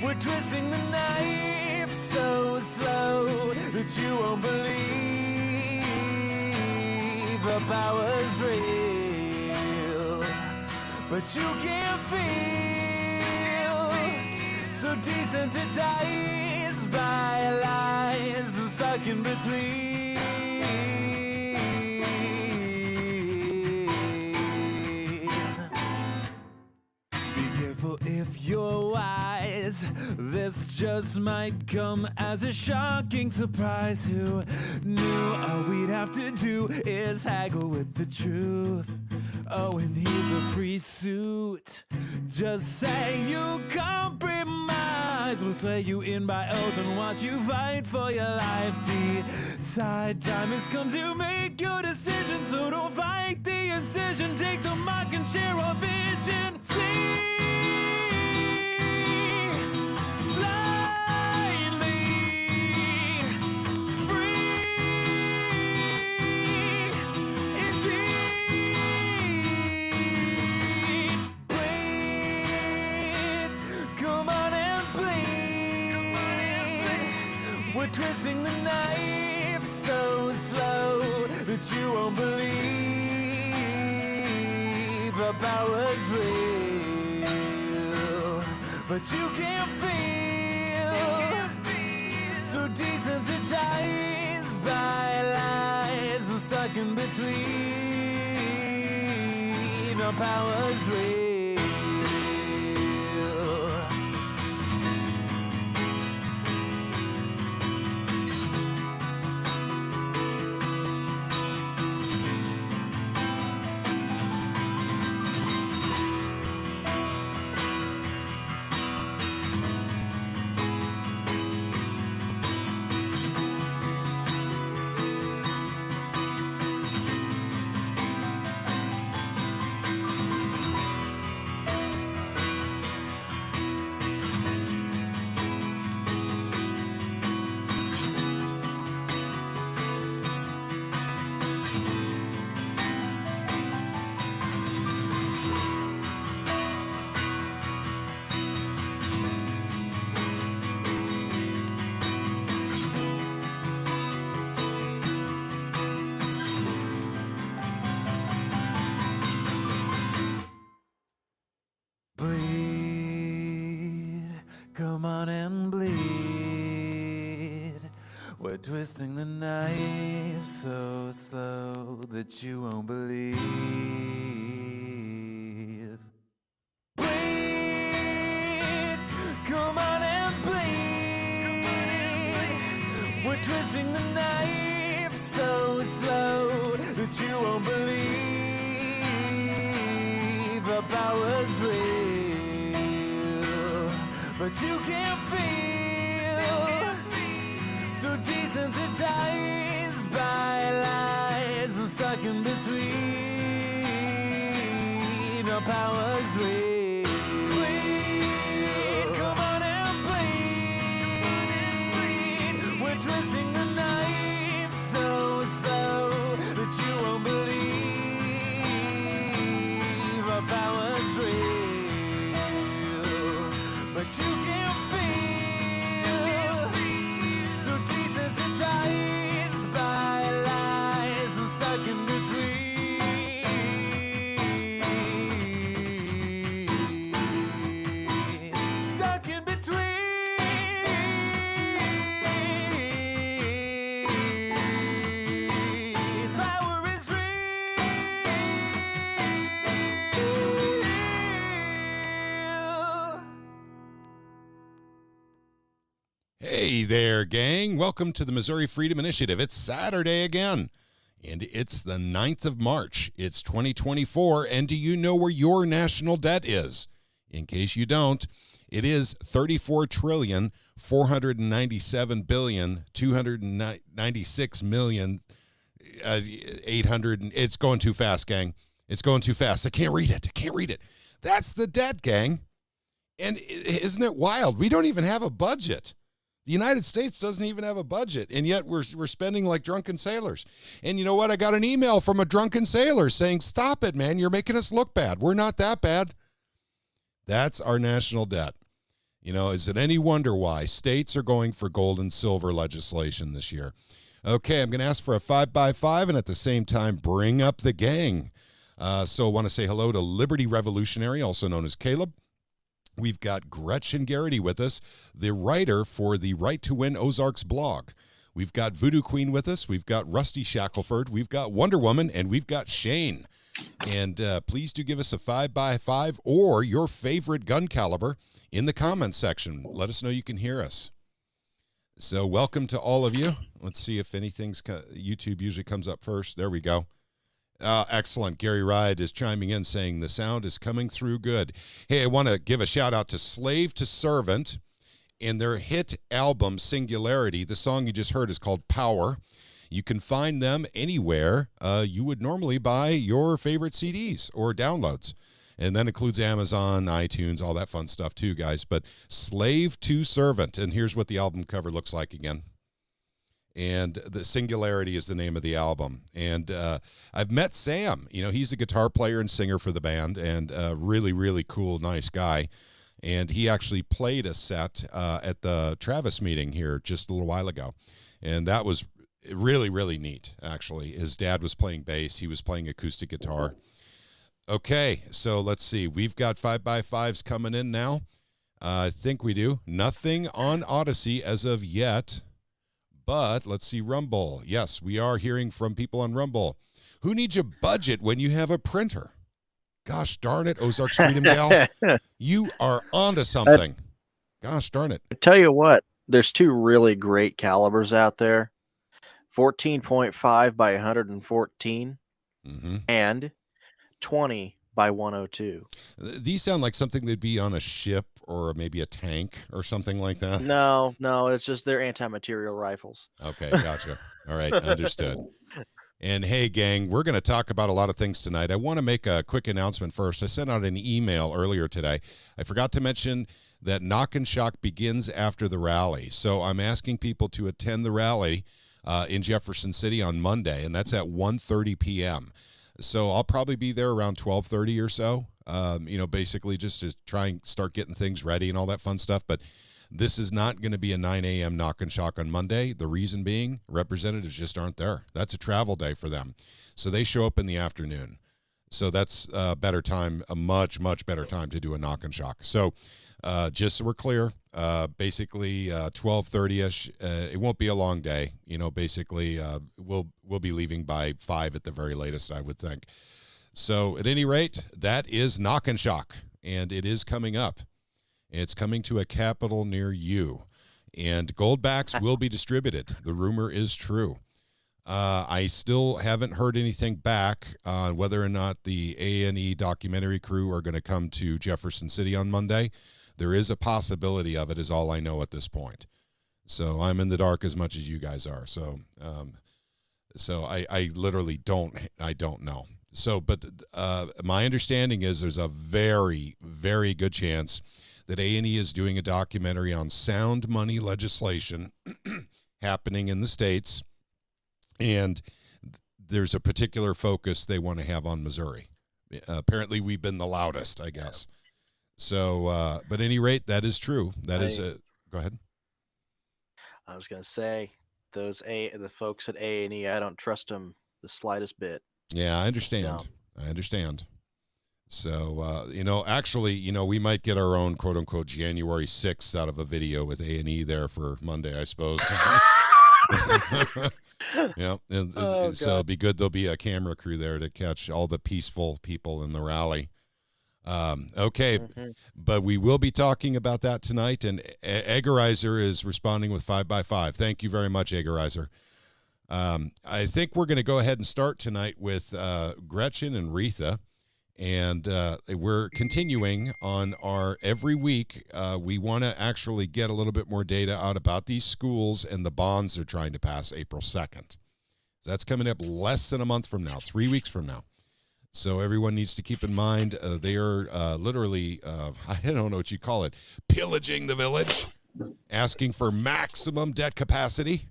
We're twisting the knife so slow that you won't believe the power's real, but you can't feel. So desensitized by lies and stuck in between. If you're wise, this just might come as a shocking surprise. Who knew all we'd have to do is haggle with the truth? Oh, and here's a free suit. Just say you compromise. We'll swear you in by oath and watch you fight for your life. Decide time has come to make your decision, so don't fight the incision. Take the mic and share our vision. See. Twisting the knife so slow that you won't believe the power's real, but you can't feel. So desensitized by lies and stuck in between. The power's real. Come on and bleed. We're twisting the knife so slow that you won't believe. Bleed. Come on and bleed. We're twisting the knife so slow that you won't believe. The power's real, but you can't feel. So desensitized by lies and stuck in between. The power's real. Bleed, come on and bleed. We're twisting the knife so slow that you won't believe. The power's real, but you can't feel. So desensitized by lies and stuck in between. Stuck in between. Power is real. Hey there, gang. Welcome to the Missouri Freedom Initiative. It's Saturday again, and it's the 9th of March. It's 2024, and do you know where your national debt is? In case you don't, it is $34,497,296,800. It's going too fast, gang. It's going too fast. I can't read it. That's the debt, gang. And isn't it wild? We don't even have a budget. The United States doesn't even have a budget, and yet we're spending like drunken sailors. And you know what? I got an email from a drunken sailor saying, stop it, man. You're making us look bad. We're not that bad. That's our national debt. Is it any wonder why states are going for gold and silver legislation this year? Okay, I'm going to ask for a 5x5 and at the same time bring up the gang. So I want to say hello to Liberty Revolutionary, also known as Caleb. We've got Gretchen Garrity with us, the writer for the Right to Win Ozarks blog. We've got Voodoo Queen with us. We've got Rusty Shackelford. We've got Wonder Woman, and we've got Shane. And please do give us a 5x5 or your favorite gun caliber in the comments section. Let us know you can hear us. So welcome to all of you. Let's see if anything's YouTube usually comes up first. There we go. Excellent. Gary Ride is chiming in saying the sound is coming through good. Hey, I want to give a shout out to Slave to Servant in their hit album Singularity. The song you just heard is called Power. You can find them anywhere you would normally buy your favorite CDs or downloads. And that includes Amazon, iTunes, all that fun stuff too, guys. But Slave to Servant. And here's what the album cover looks like again. And the Singularity is the name of the album. And I've met Sam. He's a guitar player and singer for the band and a really, really cool, nice guy. And he actually played a set at the Travis meeting here just a little while ago. And that was really, really neat, actually. His dad was playing bass. He was playing acoustic guitar. Okay, so let's see. We've got 5x5s coming in now. I think we do. Nothing on Odyssey as of yet. But let's see, Rumble. Yes, we are hearing from people on Rumble. Who needs a budget when you have a printer? Gosh darn it, Ozarks Freedom Gal. You are onto something. Gosh darn it. I tell you what, there's two really great calibers out there. 14.5 by 114 and 20 by 102. These sound like something that'd be on a ship or maybe a tank or something like that. No, it's just they're anti-material rifles. Okay, gotcha. All right, understood. And hey, gang, we're going to talk about a lot of things tonight. I want to make a quick announcement first. I sent out an email earlier today. I forgot to mention that Knock and Shock begins after the rally. So I'm asking people to attend the rally in Jefferson City on Monday, and that's at 1:30 p.m. So I'll probably be there around 12:30 or so, basically just to try and start getting things ready and all that fun stuff. But this is not going to be a 9 a.m. Knock and Shock on Monday. The reason being, representatives just aren't there. That's a travel day for them. So they show up in the afternoon. So that's a better time, a much, much better time to do a Knock and Shock. So just so we're clear, basically 12:30ish. It won't be a long day. Basically we'll be leaving by 5 at the very latest, I would think. So at any rate, that is Knock and Shock, and it is coming up. It's coming to a capital near you, and Goldbacks will be distributed. The rumor is true. I still haven't heard anything back on whether or not the A&E documentary crew are going to come to Jefferson City on Monday. There is a possibility of it, is all I know at this point. So I'm in the dark as much as you guys are. So I literally don't know. So, but my understanding is there's a very, very good chance that A&E is doing a documentary on sound money legislation happening in the States. And there's a particular focus they want to have on Missouri. Apparently we've been the loudest, I guess. So, but at any rate, that is true. That is a, go ahead. I was going to say the folks at A&E, I don't trust them the slightest bit. Yeah, I understand. No. I understand. So, actually, we might get our own quote unquote January 6th out of a video with A&E there for Monday, I suppose. Yeah. And so it'd be good. There'll be a camera crew there to catch all the peaceful people in the rally. Okay. But we will be talking about that tonight. And Eggerizer is responding with 5x5. Thank you very much, Eggerizer. I think we're going to go ahead and start tonight with Gretchen and Retha. And we're continuing on our every week. We want to actually get a little bit more data out about these schools and the bonds they're trying to pass April 2nd. So that's coming up less than a month from now, 3 weeks from now. So everyone needs to keep in mind they are literally, I don't know what you call it, pillaging the village, asking for maximum debt capacity.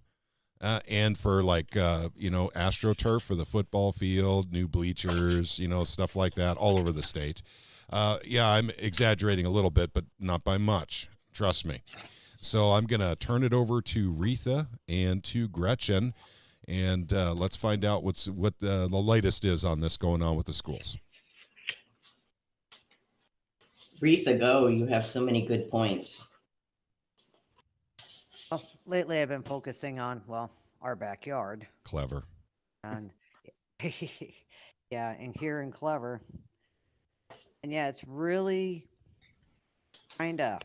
And for AstroTurf for the football field, new bleachers, stuff like that all over the state. Yeah, I'm exaggerating a little bit, but not by much. Trust me. So I'm going to turn it over to Retha and to Gretchen, and let's find out what the latest is on this going on with the schools. Retha, go. You have so many good points. Well, lately I've been focusing on, well, our backyard. Clever. And yeah, and here in Clever. And yeah, it's really kind of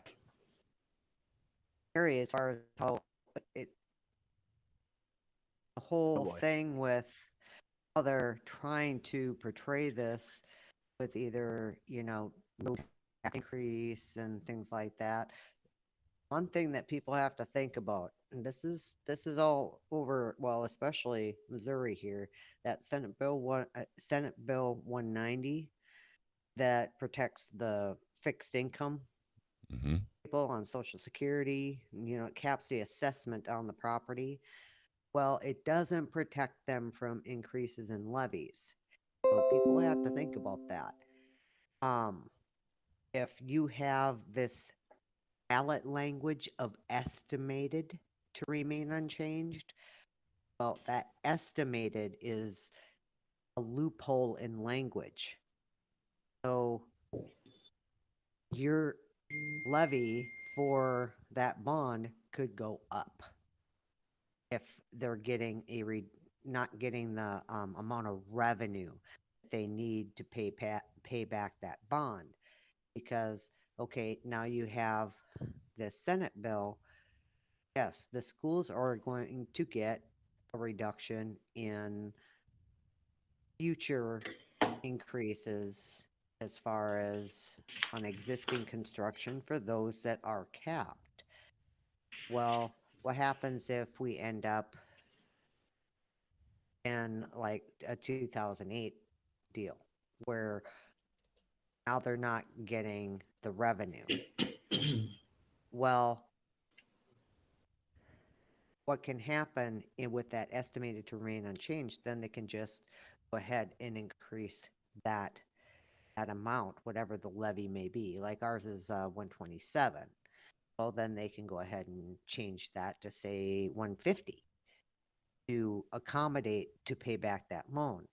scary as far as how the whole thing with how they're trying to portray this with either, no tax increase and things like that. One thing that people have to think about, and this is all over, well, especially Missouri here, that Senate Bill 190 that protects the fixed income people on Social Security. It caps the assessment on the property. Well, it doesn't protect them from increases in levies. So people have to think about that. If you have this ballot language of estimated to remain unchanged, well, that estimated is a loophole in language. So your levy for that bond could go up if they're getting not getting the amount of revenue they need to pay back that bond. Because, okay, now you have the Senate bill. Yes, the schools are going to get a reduction in future increases as far as on existing construction for those that are capped. Well, what happens if we end up in like a 2008 deal where now they're not getting the revenue? Well, what can happen with that estimated to remain unchanged, then they can just go ahead and increase that amount, whatever the levy may be. Like ours is 127. Well, then they can go ahead and change that to say 150 to accommodate to pay back that loan.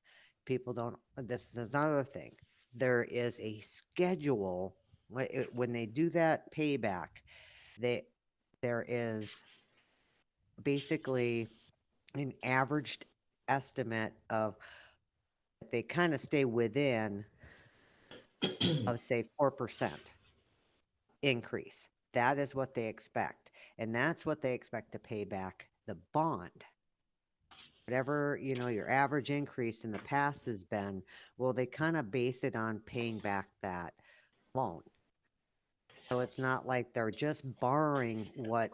People don't, this is another thing. There is a schedule when they do that payback. There is basically an averaged estimate of they kind of stay within of say 4% increase. That is what they expect, and that's what they expect to pay back the bond. Whatever your average increase in the past has been, well, they kind of base it on paying back that loan. So it's not like they're just borrowing what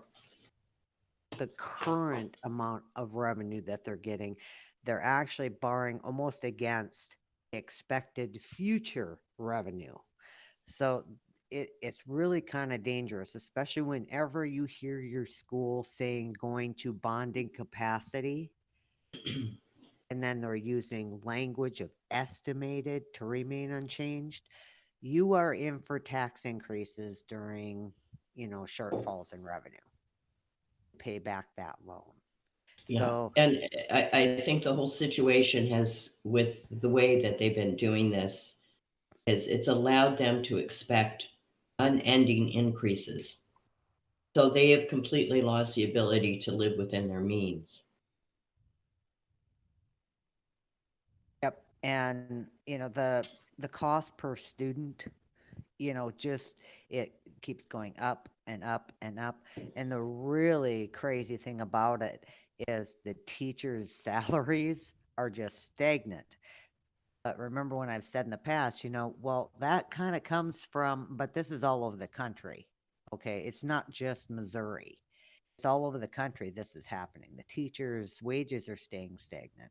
the current amount of revenue that they're getting. They're actually borrowing almost against expected future revenue. So it's really kind of dangerous, especially whenever you hear your school saying going to bonding capacity, and then they're using language of estimated to remain unchanged. You are in for tax increases during, shortfalls in revenue. Pay back that loan. Yeah. So, and I think the whole situation has, with the way that they've been doing this, is it's allowed them to expect unending increases. So they have completely lost the ability to live within their means. yep. And, the cost per student, just it keeps going up and up and up. And the really crazy thing about it is the teachers' salaries are just stagnant. But remember when I've said in the past, well, that kind of comes from, but this is all over the country. Okay. It's not just Missouri. It's all over the country. This is happening. The teachers' wages are staying stagnant.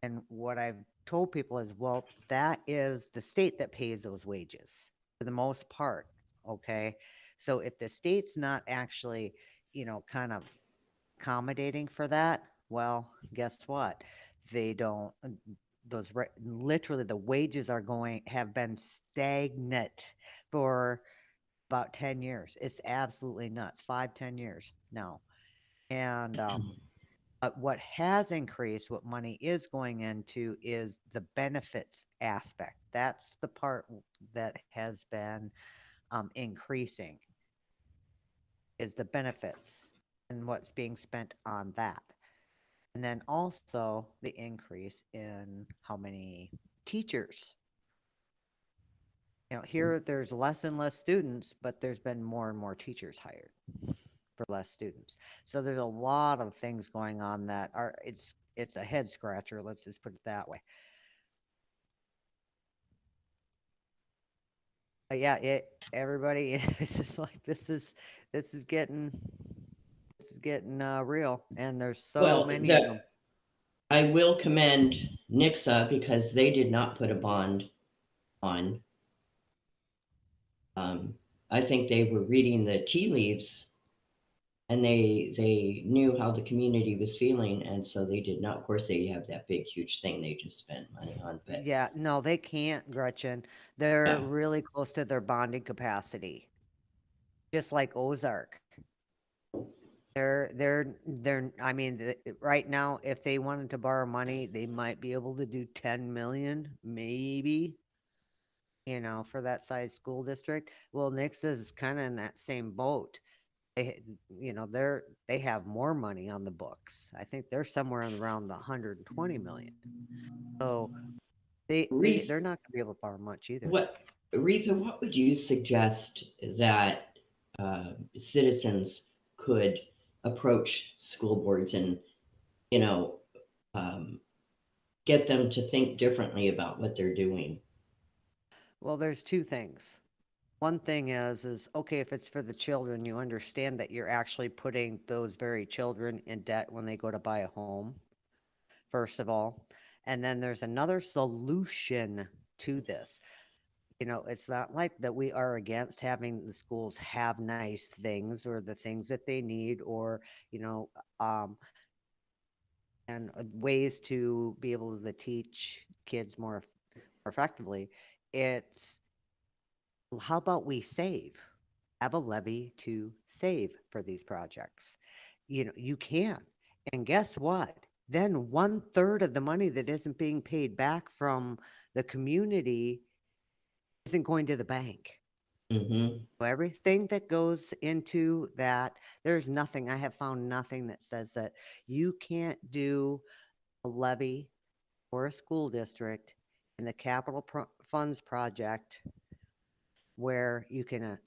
And what I've told people is, well, that is the state that pays those wages for the most part. Okay. So if the state's not actually, kind of accommodating for that, well, guess what? They don't, literally the wages have been stagnant for about 10 years. It's absolutely nuts. 5, 10 years. No. And but what has increased, what money is going into, is the benefits aspect. That's the part that has been increasing, is the benefits and what's being spent on that. And then also the increase in how many teachers. Here there's less and less students, but there's been more and more teachers hired for less students. So there's a lot of things going on that are it's a head scratcher, let's just put it that way. But yeah, everybody it's just like this is getting real, and there's so Well, many of them. I will commend Nixa because they did not put a bond on. I think they were reading the tea leaves, and they knew how the community was feeling, and so they did not. Of course, they have that big, huge thing they just spent money on. But Yeah, no, they can't, Gretchen. They're yeah, really close to their bonding capacity, just like Ozark. I mean, right now, if they wanted to borrow money, they might be able to do 10 million, maybe, for that size school district. Well, Nix is kind of in that same boat. They have more money on the books. I think they're somewhere around the 120 million. So they're not going to be able to borrow much either. Aretha, what would you suggest that citizens could approach school boards and, get them to think differently about what they're doing? Well, there's two things. One thing is okay, if it's for the children, you understand that you're actually putting those very children in debt when they go to buy a home, first of all. And then there's another solution to this. It's not like that we are against having the schools have nice things or the things that they need, or, and ways to be able to teach kids more effectively. It's how about we save? Have a levy to save for these projects. You can. And guess what? Then 1/3 of the money that isn't being paid back from the community isn't going to the bank. Mm-hmm. So everything that goes into that, I have found nothing that says that you can't do a levy for a school district in the capital funds project where you can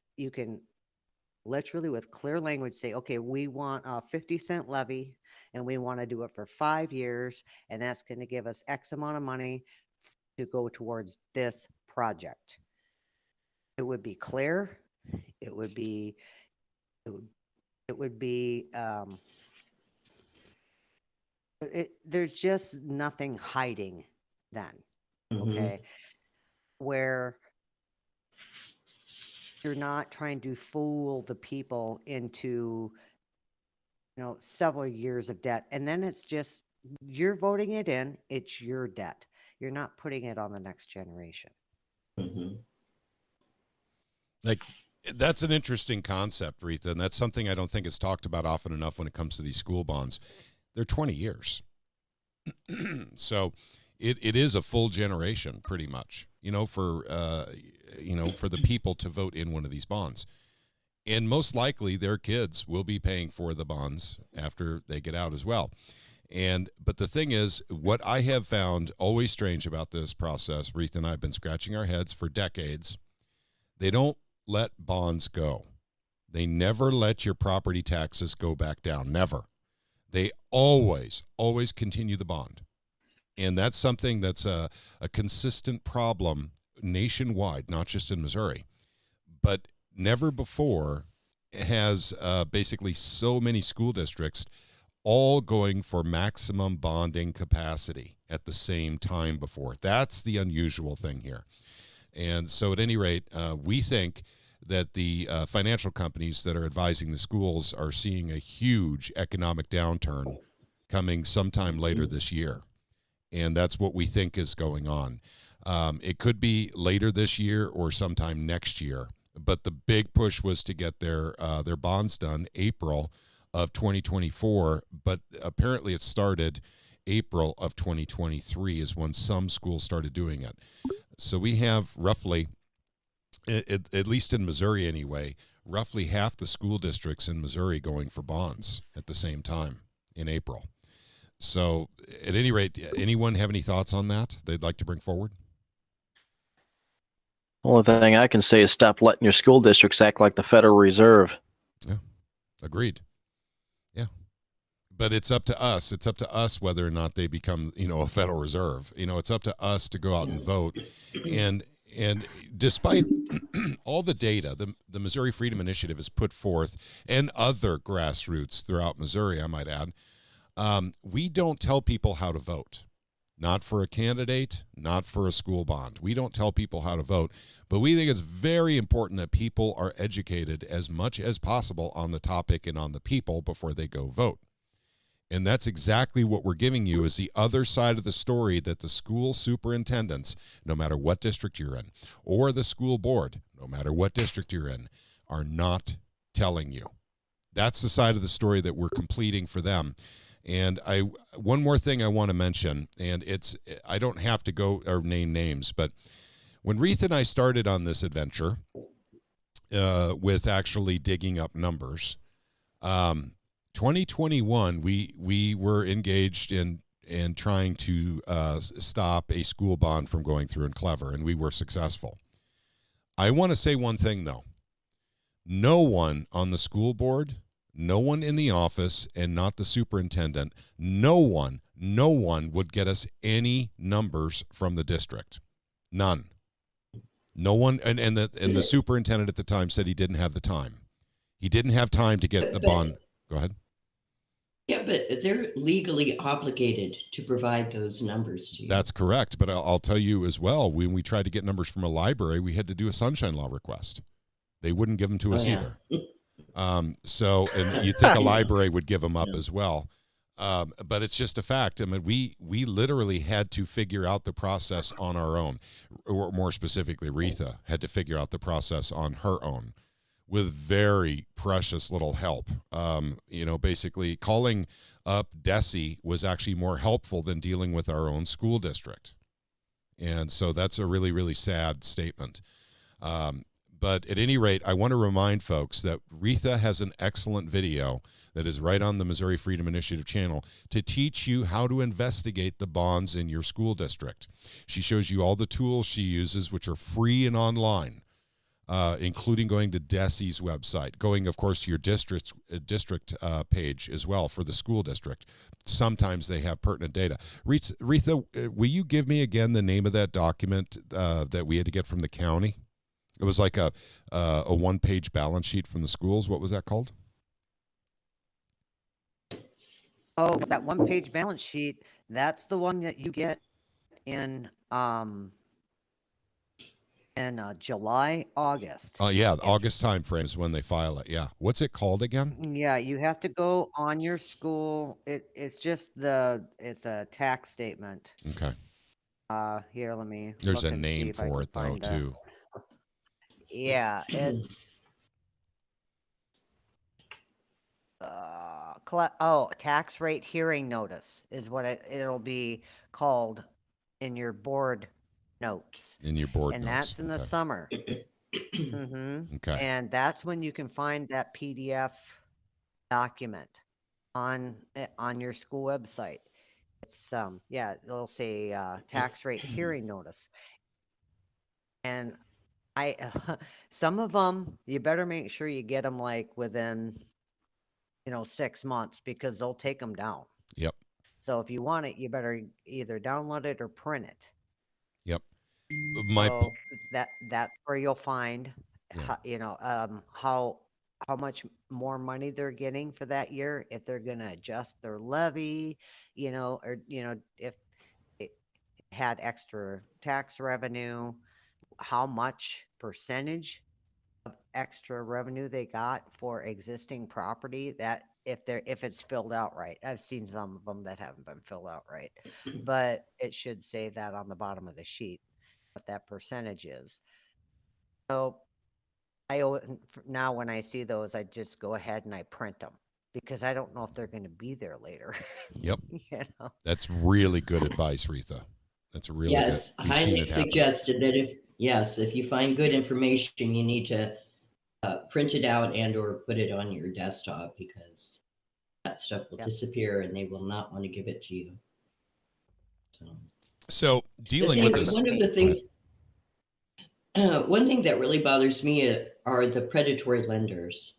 literally with clear language say, okay, we want a 50-cent levy and we want to do it for 5 years, and that's going to give us X amount of money to go towards this project. It would be clear. It would be there's just nothing hiding then. Mm-hmm. Okay. Where you're not trying to fool the people into, several years of debt. And then it's just, you're voting it in, it's your debt. You're not putting it on the next generation. Mm-hmm. Like, that's an interesting concept, Retha, and that's something I don't think is talked about often enough when it comes to these school bonds. They're 20 years. So it is a full generation, pretty much, for the people to vote in one of these bonds. And most likely their kids will be paying for the bonds after they get out as well. But the thing is, what I have found always strange about this process, Retha and I have been scratching our heads for decades, they don't let bonds go. They never let your property taxes go back down. Never. They always continue the bond. And that's something that's a consistent problem nationwide, not just in Missouri. But never before has basically so many school districts all going for maximum bonding capacity at the same time before. That's the unusual thing here. And so at any rate, we think that the financial companies that are advising the schools are seeing a huge economic downturn coming sometime later this year. And that's what we think is going on. It could be later this year or sometime next year but the big push was to get their bonds done April of 2024. But apparently, it started April of 2023 is when some schools started doing it. So we have roughly, at least in Missouri anyway, roughly half the school districts in Missouri going for bonds at the same time in April. So at any rate, anyone have any thoughts on that they'd like to bring forward? Only thing I can say is stop letting your school districts act like the Federal Reserve. Yeah, agreed. Yeah, but it's up to us. It's up to us whether or not they become, a Federal Reserve. It's up to us to go out and vote. And despite all the data the Missouri Freedom Initiative has put forth, and other grassroots throughout Missouri, I might add, we don't tell people how to vote. Not for a candidate, not for a school bond. We don't tell people how to vote, but we think it's very important that people are educated as much as possible on the topic and on the people before they go vote. And that's exactly what we're giving you, is the other side of the story that the school superintendents, no matter what district you're in, or the school board, no matter what district you're in, are not telling you. That's the side of the story that we're completing for them. And one more thing I want to mention, and I don't have to go or name names, but when Reith and I started on this adventure with actually digging up numbers, 2021 we were engaged in trying to stop a school bond from going through in Clever, and we were successful. I want to say one thing though: no one on the school board, no one in the office, and not the superintendent, no one would get us any numbers from the district. None. No one, and the superintendent at the time said he didn't have the time. He didn't have time to get the bond. Go ahead. Yeah, but they're legally obligated to provide those numbers to you. That's correct, but I'll tell you as well, when we tried to get numbers from a library, we had to do a sunshine law request. They wouldn't give them to us either. So, and you'd think a library would give them up as well. But it's just a fact. I mean, we literally had to figure out the process on our own, or more specifically, Retha had to figure out the process on her own with very precious little help. Basically calling up DESE was actually more helpful than dealing with our own school district. And so that's a really, really sad statement. But at any rate, I want to remind folks that Retha has an excellent video that is right on the Missouri Freedom Initiative channel to teach you how to investigate the bonds in your school district. She shows you all the tools she uses, which are free and online, including going to DESE's website, going, of course, to your district page as well for the school district. Sometimes they have pertinent data. Retha, will you give me again the name of that document that we had to get from the county? It was like a one-page balance sheet from the schools. What was that called? Oh, that one-page balance sheet. That's the one that you get in July, August. Oh, yeah, August time frame is when they file it. Yeah. What's it called again? Yeah, you have to go on your school. It's a tax statement. Okay. Here, let me. There's look a and see name if I for can it though find the- too. Yeah, it's tax rate hearing notice is what it'll be called in your board notes. In your board And notes. that's in the Okay. summer. Mm-hmm. Okay. And that's when you can find that PDF document on your school website. It's it'll say tax rate hearing notice. And some of them, you better make sure you get them like within 6 months, because they'll take them down. Yep. So if you want it, you better either download it or print it. Yep. So that's where you'll find how much more money they're getting for that year, if they're going to adjust their levy, or if it had extra tax revenue, how much percentage of extra revenue they got for existing property, that if it's filled out right. I've seen some of them that haven't been filled out right, but it should say that on the bottom of the sheet what that percentage is. So Now when I see those, I just go ahead and I print them because I don't know if they're going to be there later. Yep. You know? That's really good advice, Retha. That's really Yes, good. We've seen highly it happen. suggested that if you find good information, you need to print it out and or put it on your desktop, because that stuff will disappear and they will not want to give it to you. So dealing with this, one of the things, one thing that really bothers me are the predatory lenders,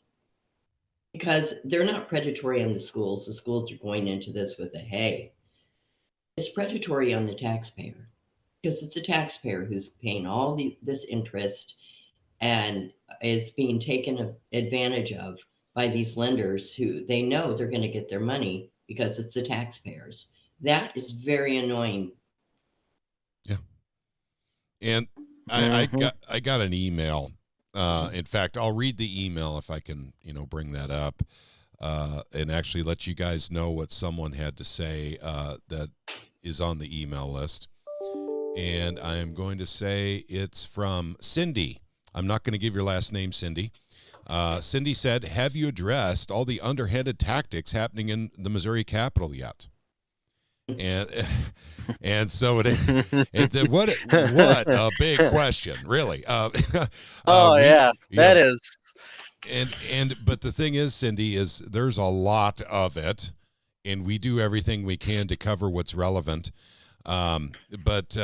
because they're not predatory on the schools. The schools are going into this with a hey. It's predatory on the taxpayer, because it's a taxpayer who's paying all this interest and is being taken advantage of by these lenders who they know they're going to get their money because it's the taxpayers. That is very annoying. Yeah. And I got an email. In fact, I'll read the email if I can, bring that up, and actually let you guys know what someone had to say that is on the email list. And I am going to say it's from Cindy. I'm not going to give your last name, Cindy. Cindy said, have you addressed all the underhanded tactics happening in the Missouri Capitol yet? And so what a big question, really. That is. But the thing is, Cindy, is there's a lot of it, and we do everything we can to cover what's relevant. But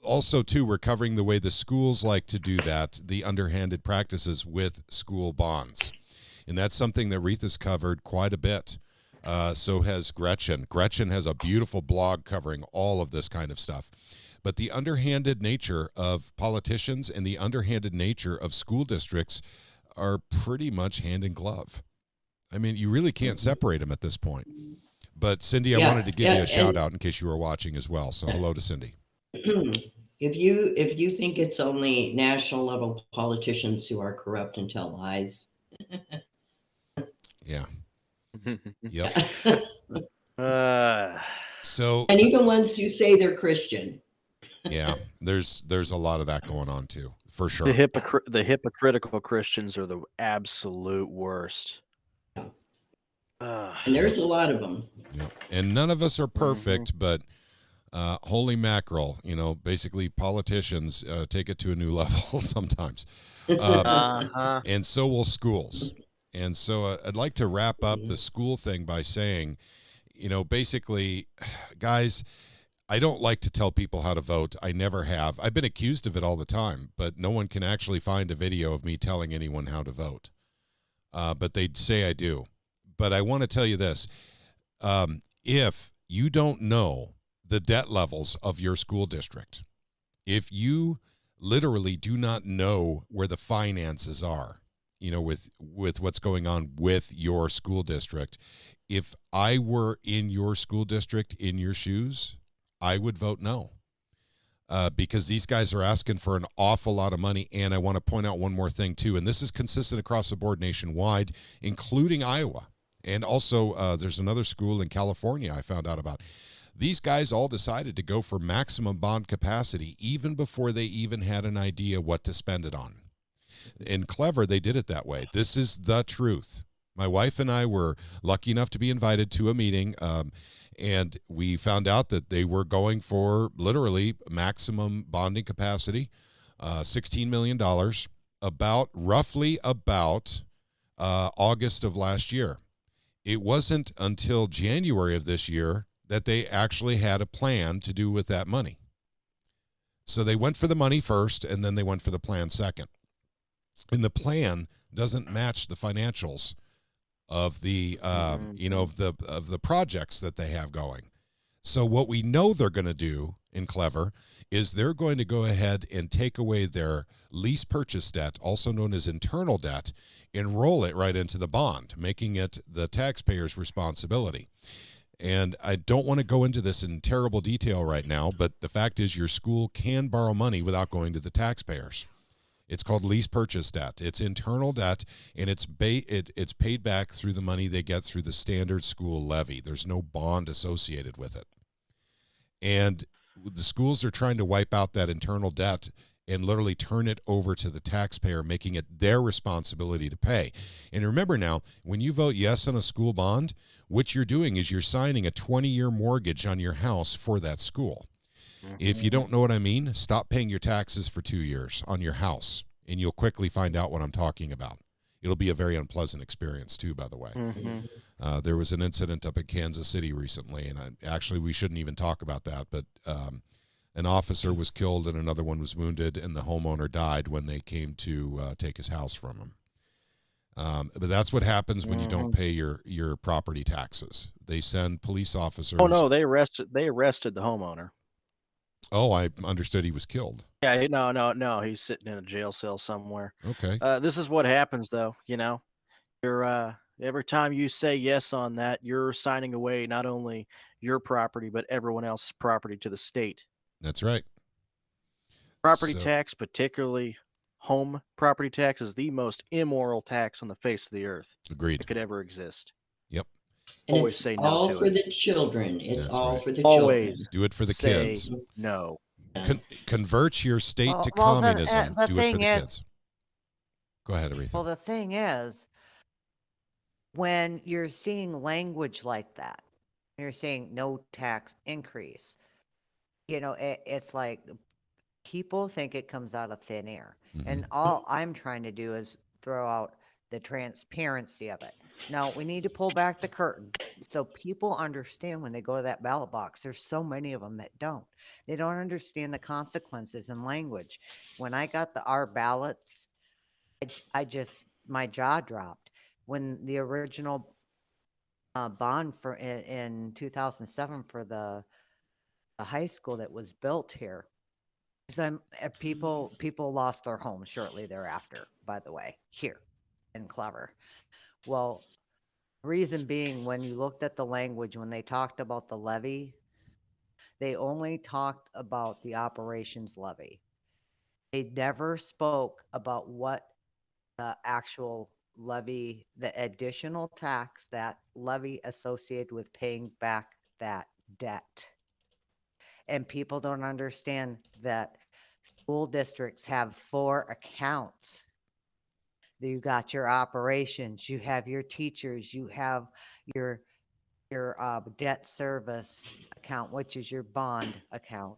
also too, we're covering the way the schools like to do that, the underhanded practices with school bonds, and that's something that Retha's covered quite a bit. So has Gretchen. Gretchen has a beautiful blog covering all of this kind of stuff. But the underhanded nature of politicians and the underhanded nature of school districts are pretty much hand in glove. I mean, you really can't separate them at this point. But Cindy, I wanted to give you a shout out in case you were watching as well. So hello to Cindy. If you think it's only national level politicians who are corrupt and tell lies. Yeah. Yep. So, and even ones who say they're Christian. Yeah, there's a lot of that going on too, for sure. The hypocritical Christians are the absolute worst. And there's a lot of them. Yeah. And none of us are perfect, but holy mackerel, basically politicians take it to a new level sometimes. And so will schools. And so I'd like to wrap up the school thing by saying, basically, guys, I don't like to tell people how to vote. I never have. I've been accused of it all the time, but no one can actually find a video of me telling anyone how to vote. But they'd say I do. But I want to tell you this. If you don't know the debt levels of your school district, if you literally do not know where the finances are, with what's going on with your school district, if I were in your school district, in your shoes, I would vote no. Because these guys are asking for an awful lot of money. And I want to point out one more thing, too, and this is consistent across the board nationwide, including Iowa. And also, there's another school in California I found out about. These guys all decided to go for maximum bond capacity even before they even had an idea what to spend it on. And clever, they did it that way. This is the truth. My wife and I were lucky enough to be invited to a meeting, and we found out that they were going for literally maximum bonding capacity, $16 million, roughly about August of last year. It wasn't until January of this year that they actually had a plan to do with that money. So they went for the money first, and then they went for the plan second. And the plan doesn't match the financials of the of the projects that they have going. So what we know they're going to do in Clever is they're going to go ahead and take away their lease purchase debt, also known as internal debt, and roll it right into the bond, making it the taxpayer's responsibility. And I don't want to go into this in terrible detail right now, but the fact is your school can borrow money without going to the taxpayers. It's called lease purchase debt. It's internal debt, and it's paid back through the money they get through the standard school levy. There's no bond associated with it. And the schools are trying to wipe out that internal debt and literally turn it over to the taxpayer, making it their responsibility to pay. And remember now, when you vote yes on a school bond, what you're doing is you're signing a 20-year mortgage on your house for that school. If you don't know what I mean, stop paying your taxes for 2 years on your house, and you'll quickly find out what I'm talking about. It'll be a very unpleasant experience, too, by the way. There was an incident up in Kansas City recently, and actually we shouldn't even talk about that, but an officer was killed and another one was wounded, and the homeowner died when they came to take his house from him. But that's what happens when you don't pay your property taxes. They send police officers. Oh, no, they arrested the homeowner. Oh, I understood he was killed. Yeah, no. He's sitting in a jail cell somewhere. Okay. This is what happens, though. You're every time you say yes on that, you're signing away not only your property but everyone else's property to the state. That's right. Property tax, particularly home property tax, is the most immoral tax on the face of the earth. Agreed. That could ever exist. Yep. And Always it's say no all to for it. the children. It's That's all right. for the Always Do it for the say kids. no. Convert your state to Well, communism. the Do it for thing the is- kids. Go ahead, Aretha. Well, the thing is, when you're seeing language like that, you're saying no tax increase, it's like people think it comes out of thin air. And all I'm trying to do is throw out the transparency of it. Now, we need to pull back the curtain so people understand when they go to that ballot box. There's so many of them that don't. They don't understand the consequences in language. When I got our ballots, my jaw dropped. When the original bond for in 2007 for the high school that was built here, people lost their homes shortly thereafter, by the way, here in Clever. Well, reason being, when you looked at the language, when they talked about the levy, they only talked about the operations levy. They never spoke about what the actual levy, the additional tax, that levy associated with paying back that debt. And people don't understand that school districts have 4 accounts. You got your operations, you have your teachers, you have your debt service account, which is your bond account,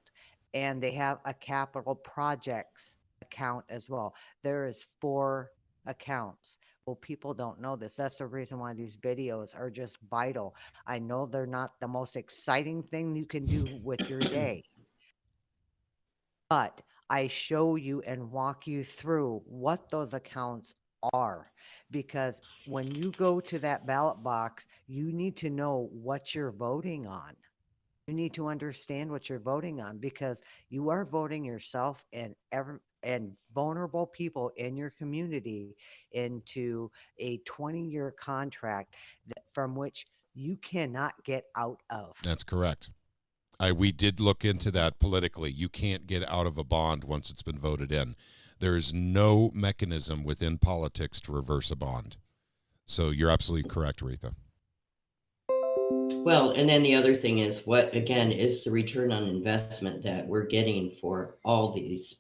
and they have a capital projects account as well. There is 4 accounts. Well, people don't know this. That's the reason why these videos are just vital. I know they're not the most exciting thing you can do with your day, but I show you and walk you through what those accounts are, because when you go to that ballot box, you need to know what you're voting on. You need to understand what you're voting on, because you are voting yourself and vulnerable people in your community into a 20-year contract from which you cannot get out of. That's correct. We did look into that politically. You can't get out of a bond once it's been voted in. There is no mechanism within politics to reverse a bond. So you're absolutely correct, Aretha. Well, and then the other thing is, what, again, is the return on investment that we're getting for all these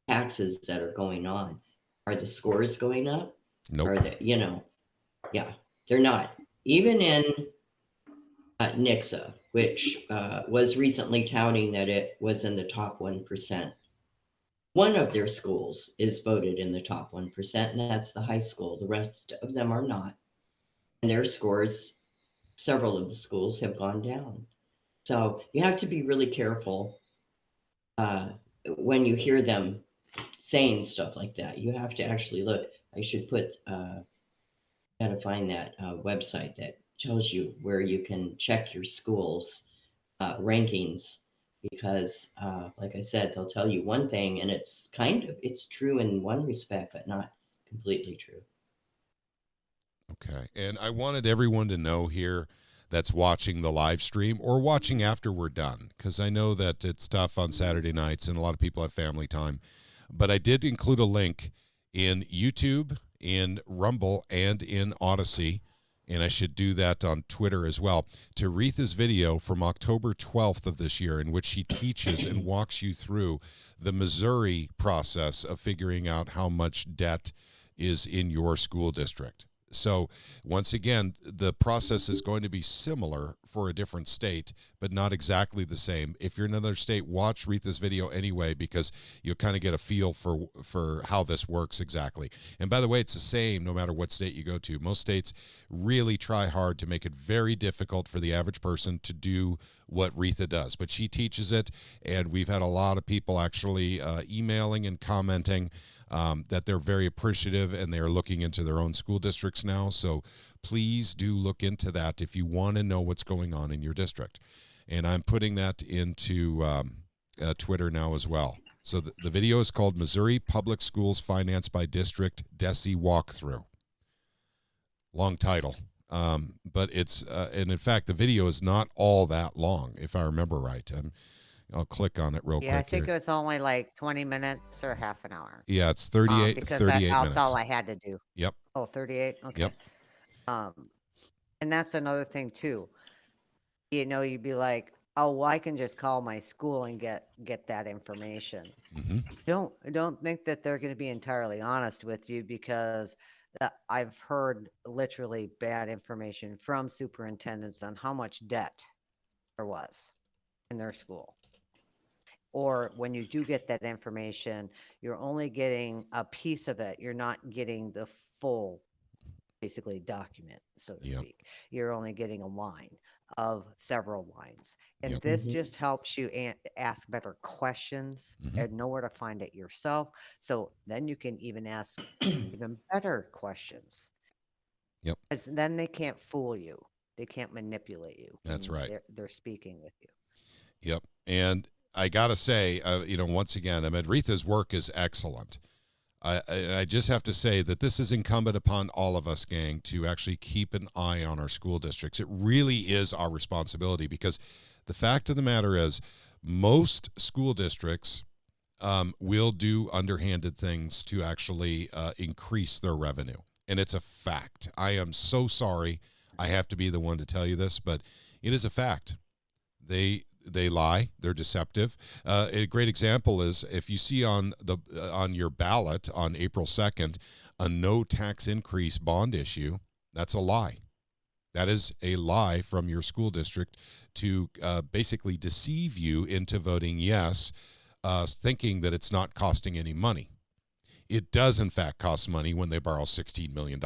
taxes that are going on? Are the scores going up? Nope. Are they, yeah, they're not. Even in Nixa, which was recently touting that it was in the top 1%. One of their schools is voted in the top 1%, and that's the high school. The rest of them are not. And their scores, several of the schools have gone down. So you have to be really careful when you hear them saying stuff like that. You have to actually look. I should put, gotta find that website that tells you where you can check your school's rankings. Because, like I said, they'll tell you one thing, and it's true in one respect, but not completely true. Okay. And I wanted everyone to know here that's watching the live stream or watching after we're done, because I know that it's tough on Saturday nights and a lot of people have family time. But I did include a link in YouTube, in Rumble, and in Odyssey. and I should do that on Twitter as well, to Retha's video from October 12th of this year, in which she teaches and walks you through the Missouri process of figuring out how much debt is in your school district. So once again, the process is going to be similar for a different state, but not exactly the same. If you're in another state, watch Retha's video anyway, because you'll kind of get a feel for how this works exactly. And by the way, it's the same no matter what state you go to. Most states really try hard to make it very difficult for the average person to do what Retha does, but she teaches it, and we've had a lot of people actually emailing and commenting that they're very appreciative, and they are looking into their own school districts now. So please do look into that if you want to know what's going on in your district. And I'm putting that into Twitter now as well. So the video is called Missouri Public Schools Finance by District DESI Walkthrough. Long title. But it's, and in fact, the video is not all that long, if I remember right. I'll click on it real quick. Yeah, I think here. it was only like 20 minutes or half an hour. Yeah, it's 38 because 38 that's minutes. all I had to do. Yep. Oh, 38? Okay. Yep. And that's another thing too. You know, you'd be like, oh, well, I can just call my school and get that information. Mm-hmm. Don't think that they're going to be entirely honest with you, because I've heard literally bad information from superintendents on how much debt there was in their school. Or when you do get that information, you're only getting a piece of it. You're not getting the full, basically, document, so to speak. You're only getting a line of several lines. And this just helps you ask better questions and know where to find it yourself. So then you can even ask even better questions. Yep. Because then they can't fool you. They can't manipulate you. That's right. They're speaking with you. Yep. And I got to say, once again, I mean, Retha's work is excellent. I just have to say that this is incumbent upon all of us, gang, to actually keep an eye on our school districts. It really is our responsibility, because the fact of the matter is most school districts will do underhanded things to actually increase their revenue. And it's a fact. I am so sorry I have to be the one to tell you this, but it is a fact. They lie. They're deceptive. A great example is if you see on your ballot on April 2nd a no tax increase bond issue, that's a lie. That is a lie from your school district to basically deceive you into voting yes, thinking that it's not costing any money. It does, in fact, cost money when they borrow $16 million.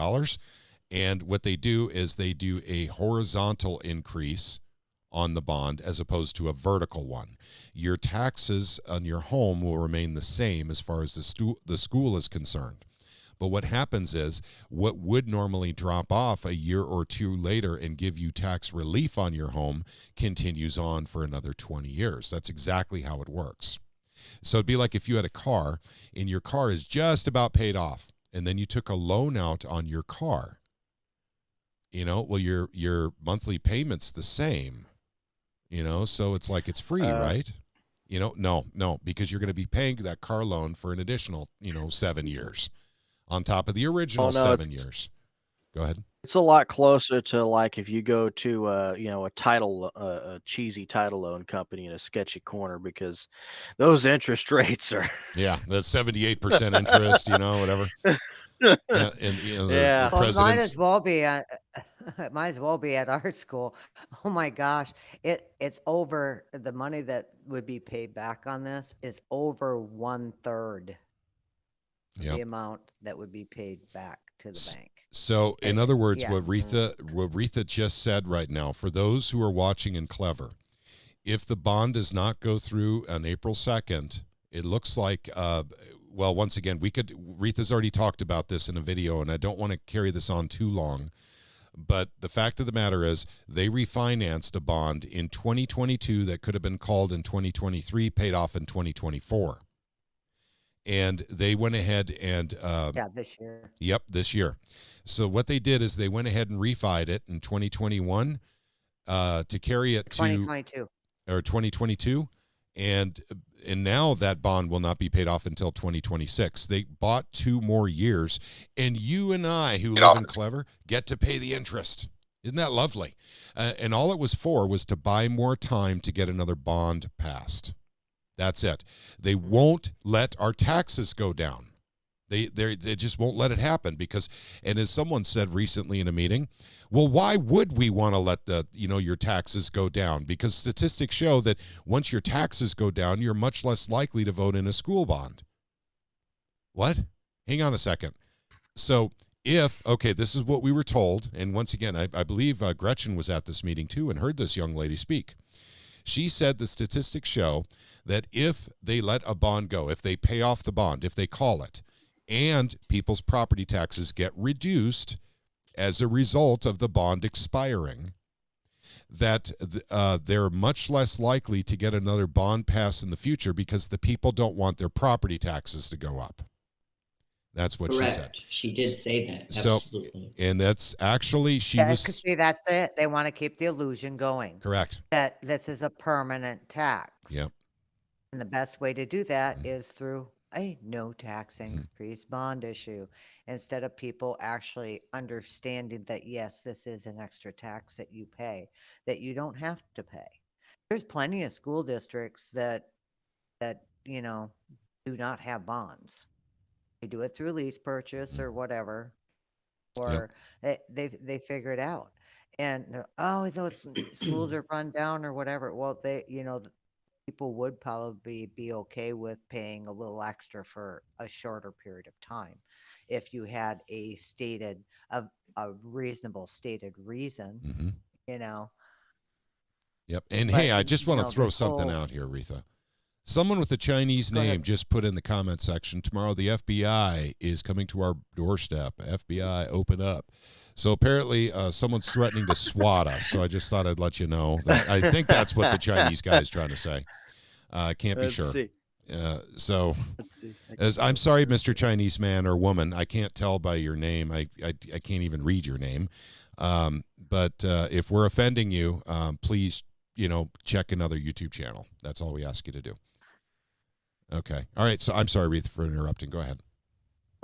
And what they do is they do a horizontal increase on the bond as opposed to a vertical one. Your taxes on your home will remain the same as far as the school is concerned. But what happens is what would normally drop off a year or two later and give you tax relief on your home continues on for another 20 years. That's exactly how it works. So it'd be like if you had a car and your car is just about paid off, and then you took a loan out on your car. Well, your monthly payment's the same. So it's like it's free, right? No, because you're going to be paying that car loan for an additional, 7 years on top of the original 7 years. Go ahead. It's a lot closer to like if you go to a cheesy title loan company in a sketchy corner, because those interest rates are the 78% interest, whatever. Yeah. Well, it might as well be at our school. Oh my gosh, it's over. The money that would be paid back on this is over 1/3 the amount that would be paid back to the bank. So, in other words, what Retha just said right now, for those who are watching and clever, if the bond does not go through on April 2nd, it looks like, well, once again, Retha's already talked about this in a video, and I don't want to carry this on too long, but the fact of the matter is they refinanced a bond in 2022 that could have been called in 2023, paid off in 2024. And they went ahead and... this year. Yep, this year. So what they did is they went ahead and refied it in 2021 to carry it 2022. Or 2022. And now that bond will not be paid off until 2026. They bought 2 more years. And you and I, who live in Clever, get to pay the interest. Isn't that lovely? And all it was for was to buy more time to get another bond passed. That's it. They won't let our taxes go down. They just won't let it happen because, and as someone said recently in a meeting, well, why would we want to let your taxes go down? Because statistics show that once your taxes go down, you're much less likely to vote in a school bond. What? Hang on a second. So this is what we were told, and once again, I believe Gretchen was at this meeting too and heard this young lady speak. She said the statistics show that if they let a bond go, if they pay off the bond, if they call it, and people's property taxes get reduced as a result of the bond expiring, that they're much less likely to get another bond passed in the future because the people don't want their property taxes to go up. That's what Correct. she said. She did say that. So, Absolutely. and that's actually, See, that's it. They want to keep the illusion going. Correct. That this is a permanent tax. Yep. And the best way to do that is through a no tax increase bond issue, instead of people actually understanding that, yes, this is an extra tax that you pay, that you don't have to pay. There's plenty of school districts that do not have bonds. They do it through lease purchase or whatever, or they figure it out. And those schools are run down or whatever. Well, people would probably be okay with paying a little extra for a shorter period of time if you had a reasonable stated reason. Yep. And But, hey, I just want to throw this something whole- out here, Retha. Someone with a Chinese Go name ahead. just put in the comment section, tomorrow the FBI is coming to our doorstep. FBI, open up. So apparently someone's threatening to swat us. So I just thought I'd let you know. I think that's what the Chinese guy is trying to say. Can't be sure. See. So Let's see. I'm sorry, Mr. Chinese man or woman. I can't tell by your name. I can't even read your name. But if we're offending you, please, check another YouTube channel. That's all we ask you to do. Okay. All right. So I'm sorry, Reith, for interrupting. Go ahead.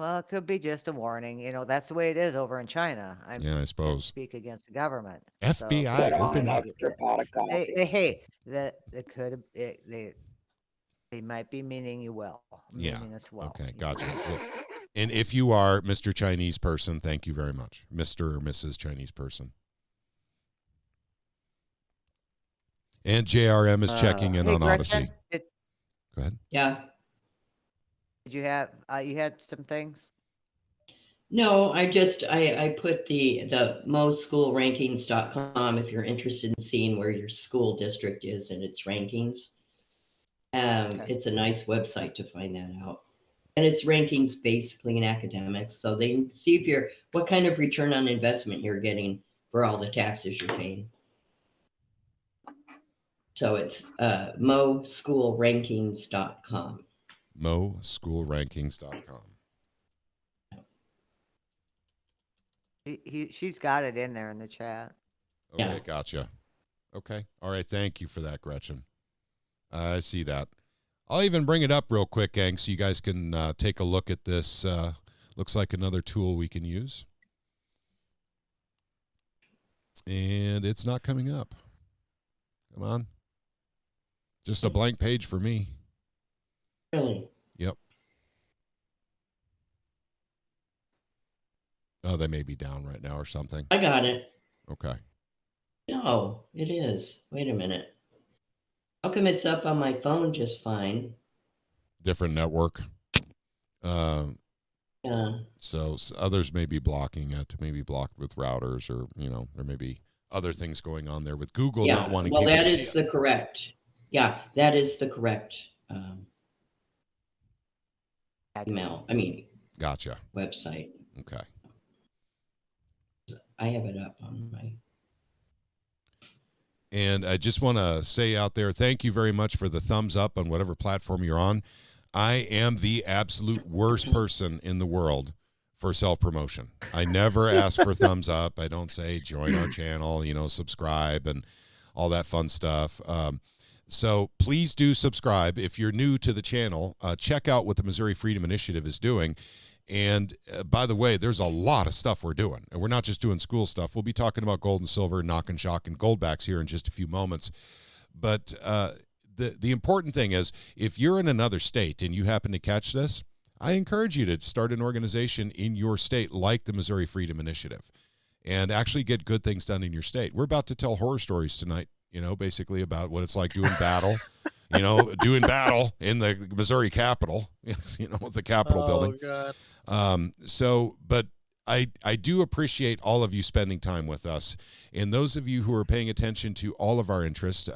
Well, it could be just a warning. That's the way it is over in China. I can't suppose. speak against the government. FBI, open up. They might be meaning you well. Yeah. Meaning us well. Okay. Gotcha. Well, and if you are Mr. Chinese person, thank you very much. Mr. or Mrs. Chinese person. And JRM is checking in Hey, on Gretchen, Odyssey. Go ahead. Yeah. Did you have you had some things? No, I put the moschoolrankings.com if you're interested in seeing where your school district is and its rankings. Okay. It's a nice website to find that out. And it's rankings basically in academics. So they see what kind of return on investment you're getting for all the taxes you're paying. So it's moschoolrankings.com. moschoolrankings.com. She's got it in there in the chat. Okay, Yeah. gotcha. Okay. All right, thank you for that, Gretchen. I see that. I'll even bring it up real quick, gang, so you guys can take a look at this. Looks like another tool we can use. And it's not coming up. Come on. Just a blank page for me. Really? Yep. Oh, they may be down right now or something. I got it. Okay. No, it is. Wait a minute. How come it's up on my phone just fine? Different network. Yeah. So others may be blocking it, maybe blocked with routers, or there may be other things going on there with Google not wanting people that to see is it. the correct. Yeah, that is the correct email. I mean, Gotcha. website. Okay. I have it up on my. And I just want to say out there, thank you very much for the thumbs up on whatever platform you're on. I am the absolute worst person in the world for self-promotion. I never ask for thumbs up. I don't say join our channel, subscribe and all that fun stuff. So please do subscribe. If you're new to the channel, check out what the Missouri Freedom Initiative is doing. And by the way, there's a lot of stuff we're doing. And we're not just doing school stuff. We'll be talking about gold and silver, knock and shock, and Goldbacks here in just a few moments. But the important thing is, if you're in another state and you happen to catch this, I encourage you to start an organization in your state like the Missouri Freedom Initiative and actually get good things done in your state. We're about to tell horror stories tonight, basically about what it's like doing battle. Doing battle in the Missouri Capitol, the Capitol building. God. But I do appreciate all of you spending time with us. And those of you who are paying attention to all of our interests,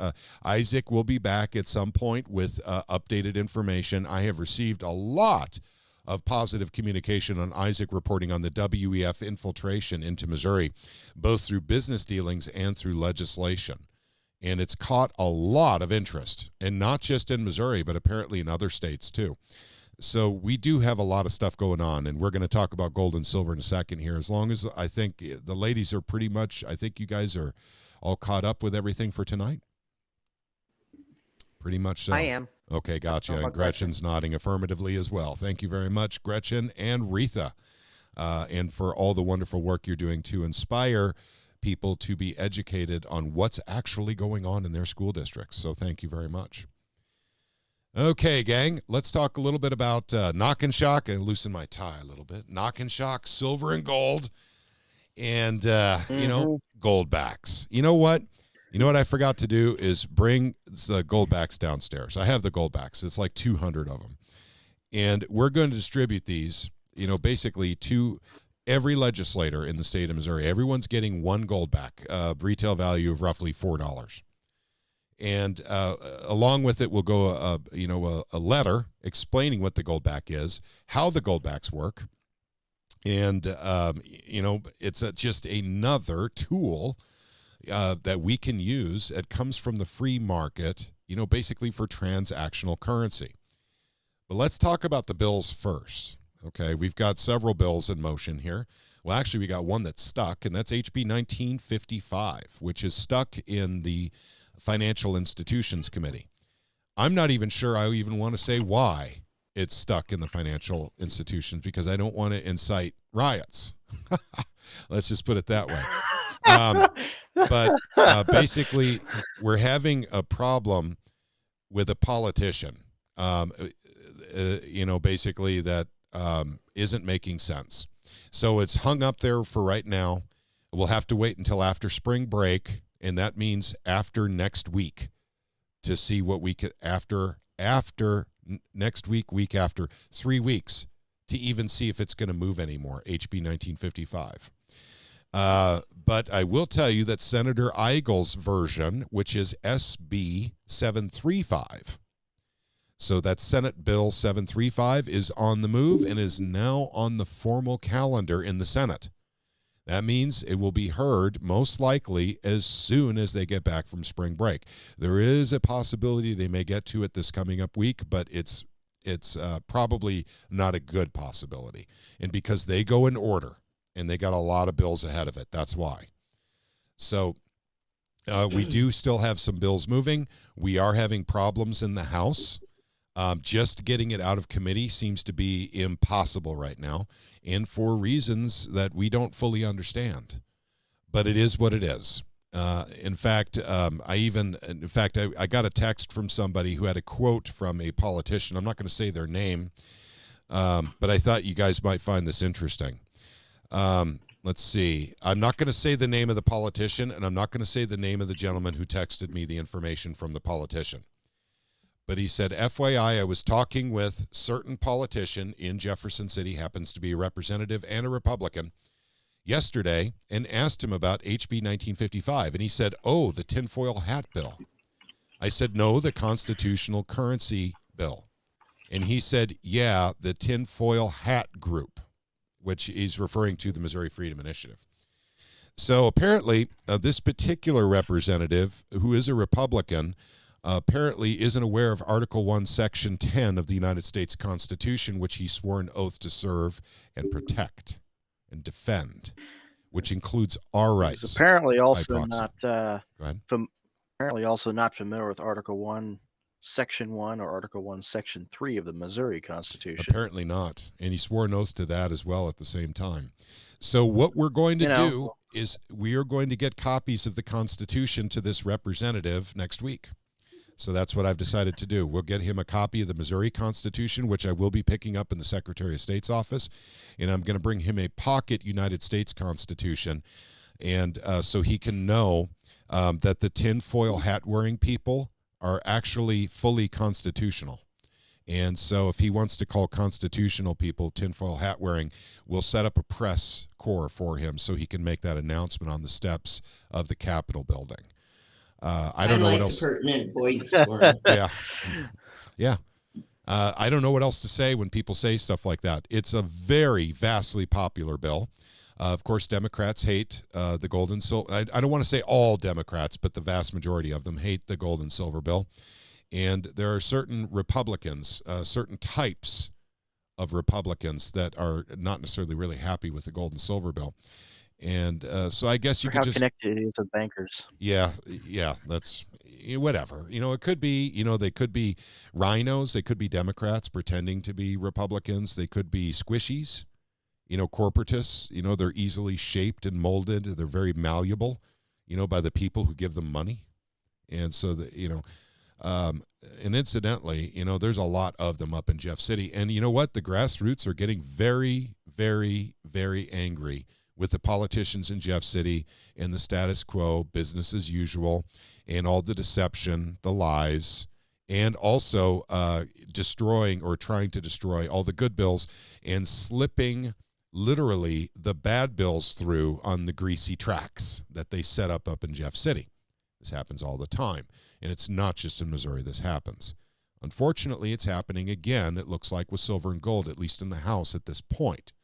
Isaac will be back at some point with updated information. I have received a lot of positive communication on Isaac reporting on the WEF infiltration into Missouri, both through business dealings and through legislation. And it's caught a lot of interest, and not just in Missouri, but apparently in other states too. So we do have a lot of stuff going on, and we're going to talk about gold and silver in a second here. As long as I think the ladies are pretty much, I think you guys are all caught up with everything for tonight. Pretty much so. I am. Okay, gotcha. And Gretchen's nodding affirmatively as well. Thank you very much, Gretchen and Retha, and for all the wonderful work you're doing to inspire people to be educated on what's actually going on in their school districts. So thank you very much. Okay, gang, let's talk a little bit about knock and shock. And loosen my tie a little bit. Knock and shock, silver and gold, and Goldbacks. You know what I forgot to do is bring the Goldbacks downstairs. I have the Goldbacks. It's like 200 of them, and we're going to distribute these, basically to every legislator in the state of Missouri. Everyone's getting one Goldback, retail value of roughly $4. And along with it will go a letter explaining what the Goldback is, how the Goldbacks work, and it's just another tool that we can use. It comes from the free market, basically for transactional currency. But let's talk about the bills first. Okay, we've got several bills in motion here. Well, actually, we got one that's stuck, and that's HB 1955, which is stuck in the Financial Institutions Committee. I'm not even sure I even want to say why it's stuck in the financial institutions, because I don't want to incite riots. Let's just put it that way. But basically, we're having a problem with a politician, basically that isn't making sense. So it's hung up there for right now. We'll have to wait until after spring break, and that means after next week, to see what we could after next week after 3 weeks, to even see if it's going to move anymore. HB 1955. But I will tell you that Senator Eigel's version, which is SB 735. So that Senate Bill 735 is on the move and is now on the formal calendar in the Senate. That means it will be heard most likely as soon as they get back from spring break. There is a possibility they may get to it this coming up week, but it's probably not a good possibility. And because they go in order and they got a lot of bills ahead of it, that's why. So we do still have some bills moving. We are having problems in the House. Just getting it out of committee seems to be impossible right now, and for reasons that we don't fully understand. But it is what it is. In fact, I got a text from somebody who had a quote from a politician. I'm not going to say their name, but I thought you guys might find this interesting. Let's see. I'm not going to say the name of the politician, and I'm not going to say the name of the gentleman who texted me the information from the politician. But he said, FYI, I was talking with certain politician in Jefferson City, happens to be a representative and a Republican, yesterday, and asked him about HB 1955. And he said, oh, the tinfoil hat bill. I said, no, the constitutional currency bill. And he said, yeah, the tinfoil hat group, which he's referring to the Missouri Freedom Initiative. So apparently, this particular representative, who is a Republican, apparently isn't aware of Article 1, Section 10 of the United States Constitution, which he swore an oath to serve and protect and defend, which includes our rights. He's apparently also apparently also not familiar with Article 1, Section 1 or Article 1, Section 3 of the Missouri Constitution. Apparently not. And he swore an oath to that as well at the same time. So what we're going to do is we are going to get copies of the Constitution to this representative next week. So that's what I've decided to do. We'll get him a copy of the Missouri Constitution, which I will be picking up in the Secretary of State's office. And I'm going to bring him a pocket United States Constitution. And so he can know that the tinfoil hat-wearing people are actually fully constitutional. And so if he wants to call constitutional people tinfoil hat wearing, we'll set up a press corps for him so he can make that announcement on the steps of the Capitol building. I don't know what else. Pertinent voice for him. Yeah. I don't know what else to say when people say stuff like that. It's a very vastly popular bill. Of course, Democrats hate the gold and silver. I don't want to say all Democrats, but the vast majority of them hate the gold and silver bill. And there are certain Republicans, certain types of Republicans that are not necessarily really happy with the gold and silver bill. And so I guess you could just... How connected it is with bankers. Yeah, that's... whatever. It could be, they could be rhinos. They could be Democrats pretending to be Republicans. They could be squishies. Corporatists, they're easily shaped and molded. They're very malleable, by the people who give them money. And so, and incidentally, there's a lot of them up in Jeff City. And you know what? The grassroots are getting very, very, very angry with the politicians in Jeff City and the status quo, business as usual, and all the deception, the lies, and also destroying or trying to destroy all the good bills and slipping literally the bad bills through on the greasy tracks that they set up in Jeff City. This happens all the time, and it's not just in Missouri this happens. Unfortunately, it's happening again, it looks like, with silver and gold, at least in the House at this point.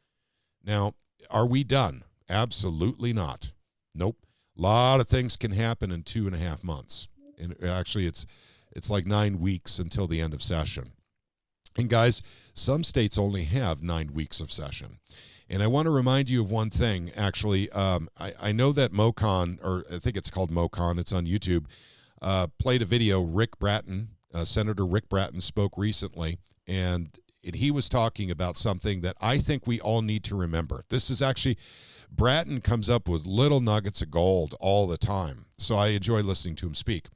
Now, are we done? Absolutely not. Nope. A lot of things can happen in 2.5 months. And actually, it's like 9 weeks until the end of session. And guys, some states only have 9 weeks of session. And I want to remind you of one thing, actually. I know that MoCon, or I think it's called MoCon, it's on YouTube, played a video. Rick Bratton, Senator Rick Bratton spoke recently, and he was talking about something that I think we all need to remember. This is actually, Bratton comes up with little nuggets of gold all the time, so I enjoy listening to him speak.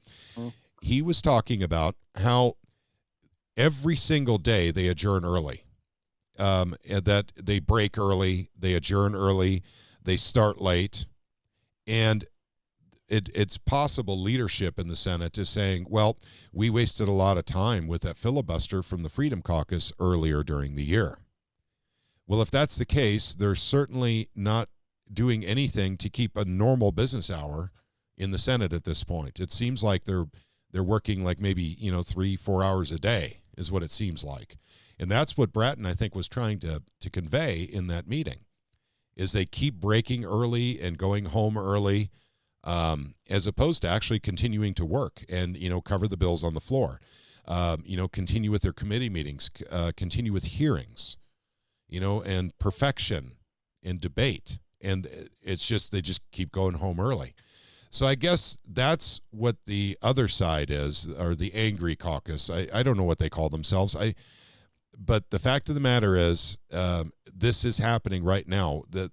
He was talking about how every single day they adjourn early. That they break early, they adjourn early, they start late, and it's possible leadership in the Senate is saying, well, we wasted a lot of time with that filibuster from the Freedom Caucus earlier during the year. Well, if that's the case, they're certainly not doing anything to keep a normal business hour in the Senate at this point. It seems like they're working like maybe 3-4 hours a day is what it seems like. And that's what Bratton, I think, was trying to convey in that meeting, is they keep breaking early and going home early, as opposed to actually continuing to work and, cover the bills on the floor, continue with their committee meetings, continue with hearings, and perfection and debate. And it's just, they just keep going home early. So I guess that's what the other side is, or the angry caucus. I don't know what they call themselves. But the fact of the matter is, this is happening right now. The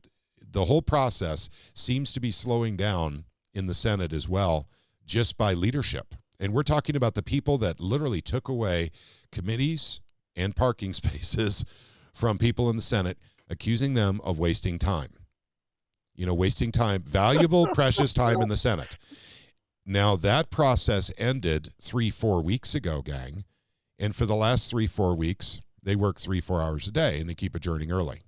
whole process seems to be slowing down in the Senate as well, just by leadership. And we're talking about the people that literally took away committees and parking spaces from people in the Senate, accusing them of wasting time. Wasting time, valuable, precious time in the Senate. Now, that process ended 3-4 weeks ago, gang. And for the last 3-4 weeks, they work 3-4 hours a day, and they keep adjourning early.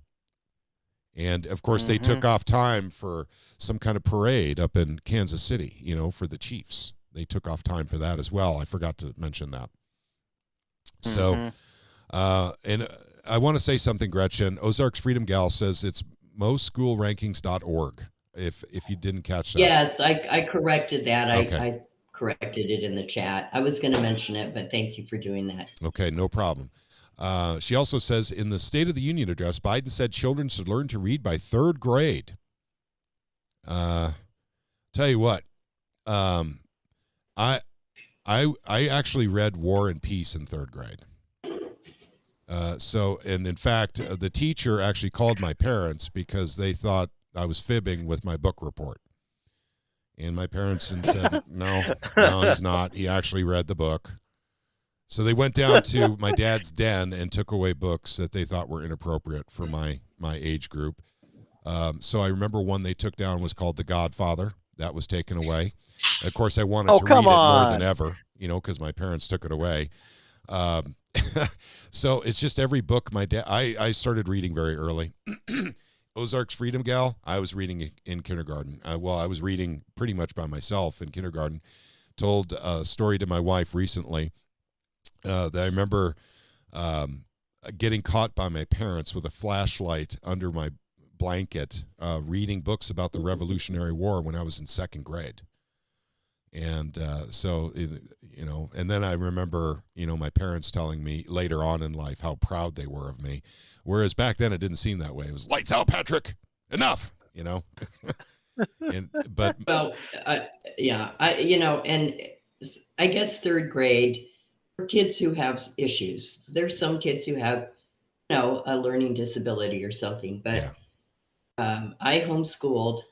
And, of course, they took off time for some kind of parade up in Kansas City, for the Chiefs. They took off time for that as well. I forgot to mention that. So, and I want to say something, Gretchen. Ozarks Freedom Gal says it's mostschoolrankings.org, if you didn't catch that. Yes, I corrected that. Okay. I corrected it in the chat. I was going to mention it, but thank you for doing that. Okay, no problem. She also says, in the State of the Union address, Biden said children should learn to read by 3rd grade. Tell you what, I I actually read War and Peace in third grade. And in fact, the teacher actually called my parents because they thought I was fibbing with my book report. And my parents said, no, he's not. He actually read the book. So they went down to my dad's den and took away books that they thought were inappropriate for my age group. So I remember one they took down was called The Godfather. That was taken away. Of course, I wanted to read it more than ever, because my parents took it away. So it's just every book my dad, I started reading very early. Ozark's Freedom Gal, I was reading in kindergarten. I was reading pretty much by myself in kindergarten. Told a story to my wife recently that I remember getting caught by my parents with a flashlight under my blanket, reading books about the Revolutionary War when I was in second grade. And and then I remember, my parents telling me later on in life how proud they were of me. Whereas back then it didn't seem that way. It was lights out, Patrick. Enough, and I guess third grade for kids who have issues. There's some kids who have, a learning disability or something, but I homeschooled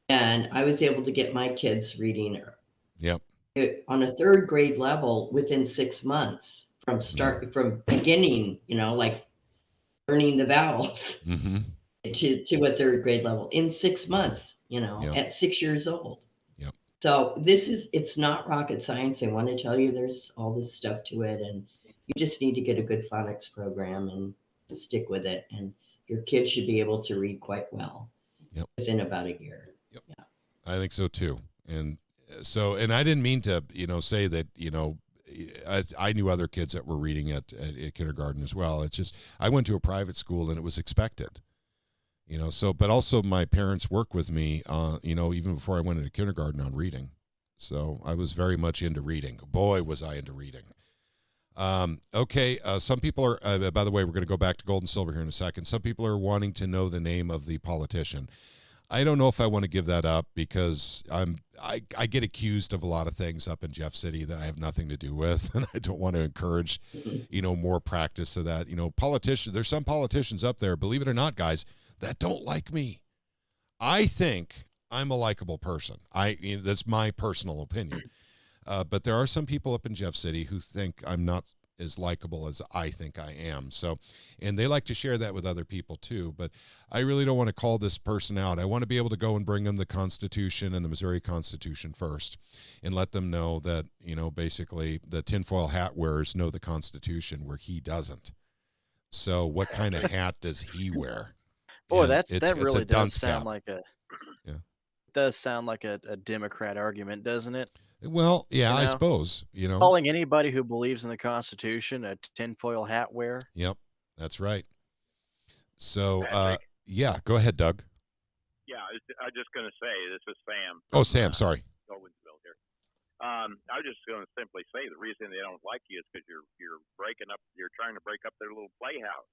and I was able to get my kids reading on a third grade level within 6 months from beginning, like learning the vowels to a third grade level in 6 months, at 6 years old. Yep. So it's not rocket science. I want to tell you there's all this stuff to it, and you just need to get a good phonics program and stick with it. And your kids should be able to read quite well within about a year. Yep. Yeah. I think so too. And I didn't mean to, say that, I knew other kids that were reading at kindergarten as well. It's just, I went to a private school and it was expected, but also my parents worked with me, even before I went into kindergarten on reading. So I was very much into reading. Boy, was I into reading. Okay. Some people are, by the way, we're going to go back to gold and silver here in a second. Some people are wanting to know the name of the politician. I don't know if I want to give that up because I get accused of a lot of things up in Jeff City that I have nothing to do with, and I don't want to encourage, more practice of that. Politicians. There's some politicians up there, believe it or not, guys, that don't like me. I think I'm a likable person. That's my personal opinion. But there are some people up in Jeff City who think I'm not as likable as I think I am. So, and they like to share that with other people too, but I really don't want to call this person out. I want to be able to go and bring them the Constitution and the Missouri Constitution first and let them know that, basically the tinfoil hat wearers know the Constitution where he doesn't. So what kind of hat does he wear? Boy, that really does sound cap. like does sound like a Democrat argument, doesn't it? Well, yeah, I suppose, Calling anybody who believes in the Constitution a tinfoil hat wearer. Yep, that's right. So, go ahead, Doug. Yeah, I was just going to say, this is Sam. Oh, Sam, sorry. Owensville here. I was just going to simply say the reason they don't like you is because you're trying to break up their little playhouse.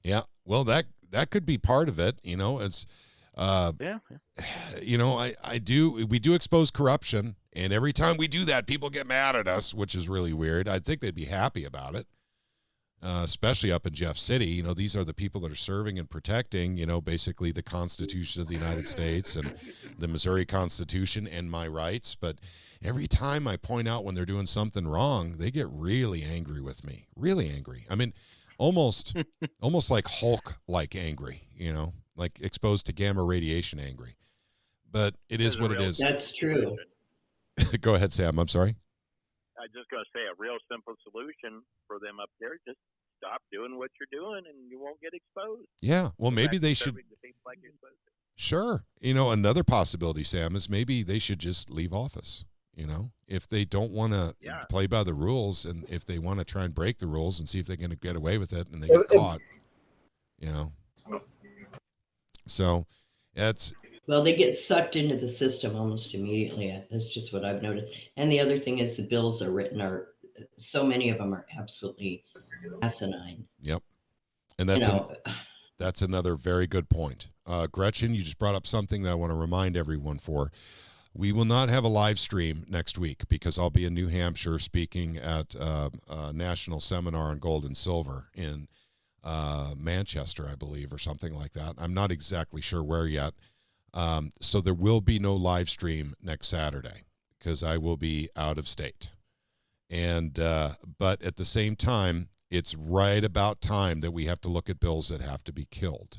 Yeah, well, that could be part of it, it's we do expose corruption, and every time we do that, people get mad at us, which is really weird. I think they'd be happy about it, especially up in Jeff City. These are the people that are serving and protecting, basically the Constitution of the United States and the Missouri Constitution and my rights. But every time I point out when they're doing something wrong, they get really angry with me, really angry. I mean, almost like Hulk-like angry, like exposed to gamma radiation angry. But it is what it is. That's true. Go ahead, Sam. I'm sorry. I was just going to say a real simple solution for them up there. Just stop doing what you're doing and you won't get exposed. Yeah. Well, maybe they should. Like you're supposed to. Sure. Another possibility, Sam, is maybe they should just leave office. If they don't want to play by the rules, and if they want to try and break the rules and see if they can get away with it and they get caught, So well, they get sucked into the system almost immediately. That's just what I've noticed. And the other thing is the bills so many of them are absolutely asinine. Yep. And that's another very good point. Gretchen, you just brought up something that I want to remind everyone for. We will not have a live stream next week because I'll be in New Hampshire speaking at a national seminar on gold and silver in Manchester, I believe, or something like that. I'm not exactly sure where yet. So there will be no live stream next Saturday because I will be out of state. And but at the same time, it's right about time that we have to look at bills that have to be killed.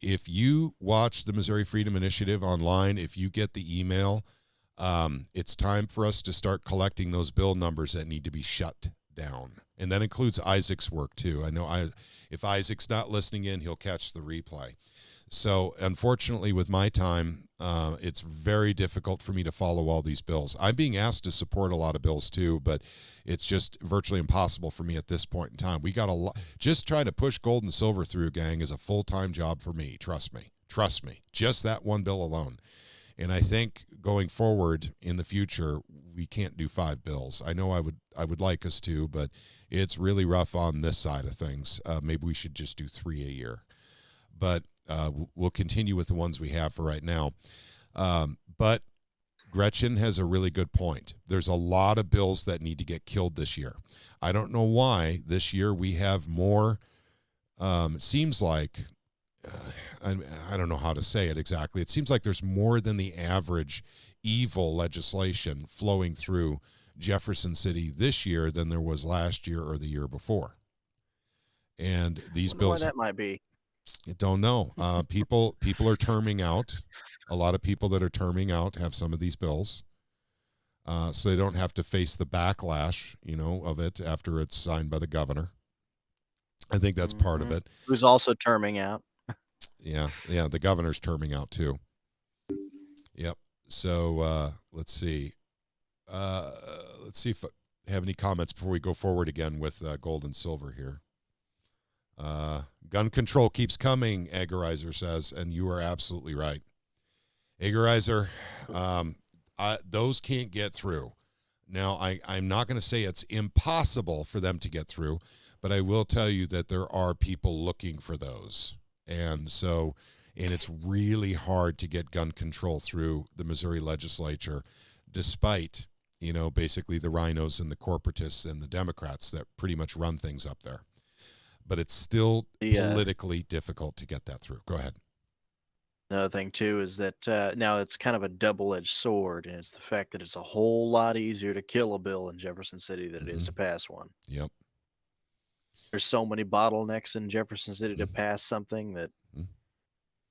If you watch the Missouri Freedom Initiative online, if you get the email, it's time for us to start collecting those bill numbers that need to be shut down. And that includes Isaac's work, too. I know if Isaac's not listening in, he'll catch the replay. So, unfortunately, with my time, it's very difficult for me to follow all these bills. I'm being asked to support a lot of bills, too, but it's just virtually impossible for me at this point in time. We got a lot. Just trying to push gold and silver through, gang, is a full-time job for me. Trust me. Trust me. Just that one bill alone. And I think going forward in the future, we can't do 5 bills. I know I would like us to, but it's really rough on this side of things. Maybe we should just do 3 a year. But we'll continue with the ones we have for right now. But Gretchen has a really good point. There's a lot of bills that need to get killed this year. I don't know why this year we have more, seems like, I don't know how to say it exactly. It seems like there's more than the average evil legislation flowing through Jefferson City this year than there was last year or the year before. And these bills, why that might be. I don't know. People are terming out. A lot of people that are terming out have some of these bills, so they don't have to face the backlash, of it after it's signed by the governor. I think that's part of it. Who's also terming out. Yeah, the governor's terming out too. Yep. So let's see. Let's see if I have any comments before we go forward again with gold and silver here. Gun control keeps coming, Agorizer says, and you are absolutely right. Agorizer, those can't get through. Now, I'm not going to say it's impossible for them to get through, but I will tell you that there are people looking for those. And it's really hard to get gun control through the Missouri legislature, despite, basically the rhinos and the corporatists and the Democrats that pretty much run things up there. But it's still politically difficult to get that through. Go ahead. Another thing, too, is that now it's kind of a double-edged sword, and it's the fact that it's a whole lot easier to kill a bill in Jefferson City than it is to pass one. Yep. There's so many bottlenecks in Jefferson City to pass something that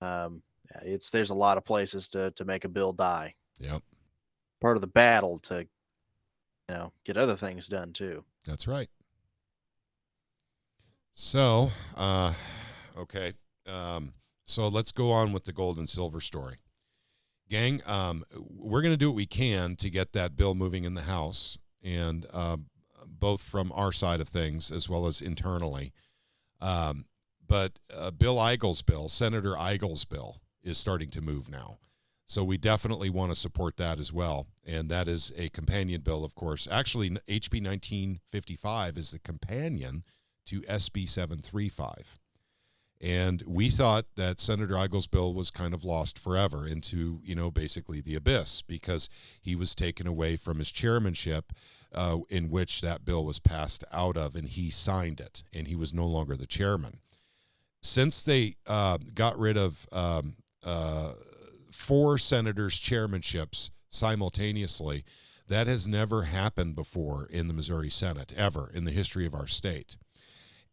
there's a lot of places to make a bill die. Yep. Part of the battle to get other things done, too. That's right. So, okay. So let's go on with the gold and silver story. Gang, we're going to do what we can to get that bill moving in the House, and both from our side of things as well as internally. But Bill Eigel's bill, Senator Eigel's bill, is starting to move now. So we definitely want to support that as well. And that is a companion bill, of course. Actually, HB 1955 is the companion to SB 735. And we thought that Senator Eigel's bill was kind of lost forever into, basically the abyss, because he was taken away from his chairmanship in which that bill was passed out of, and he signed it, and he was no longer the chairman. Since they got rid of 4 senators' chairmanships simultaneously, that has never happened before in the Missouri Senate, ever, in the history of our state.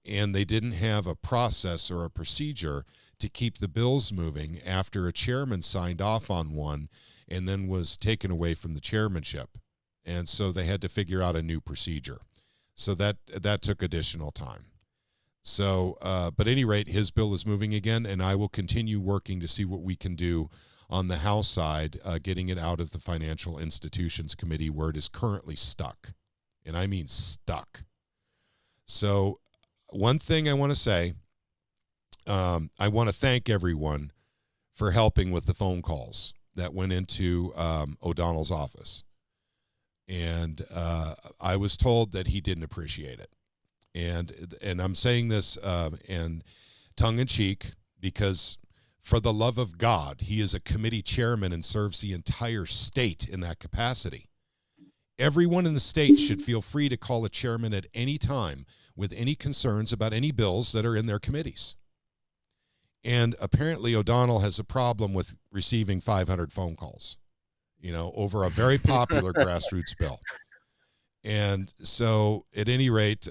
And they didn't have a process or a procedure to keep the bills moving after a chairman signed off on one and then was taken away from the chairmanship. And so they had to figure out a new procedure. So that took additional time. So, but at any rate, his bill is moving again, and I will continue working to see what we can do on the House side, getting it out of the Financial Institutions Committee where it is currently stuck. And I mean stuck. So one thing I want to say, I want to thank everyone for helping with the phone calls that went into O'Donnell's office. And I was told that he didn't appreciate it. And I'm saying this in tongue in cheek because For the love of God, he is a committee chairman and serves the entire state in that capacity. Everyone in the state should feel free to call a chairman at any time with any concerns about any bills that are in their committees. And apparently O'Donnell has a problem with receiving 500 phone calls, over a very popular grassroots bill. And so at any rate,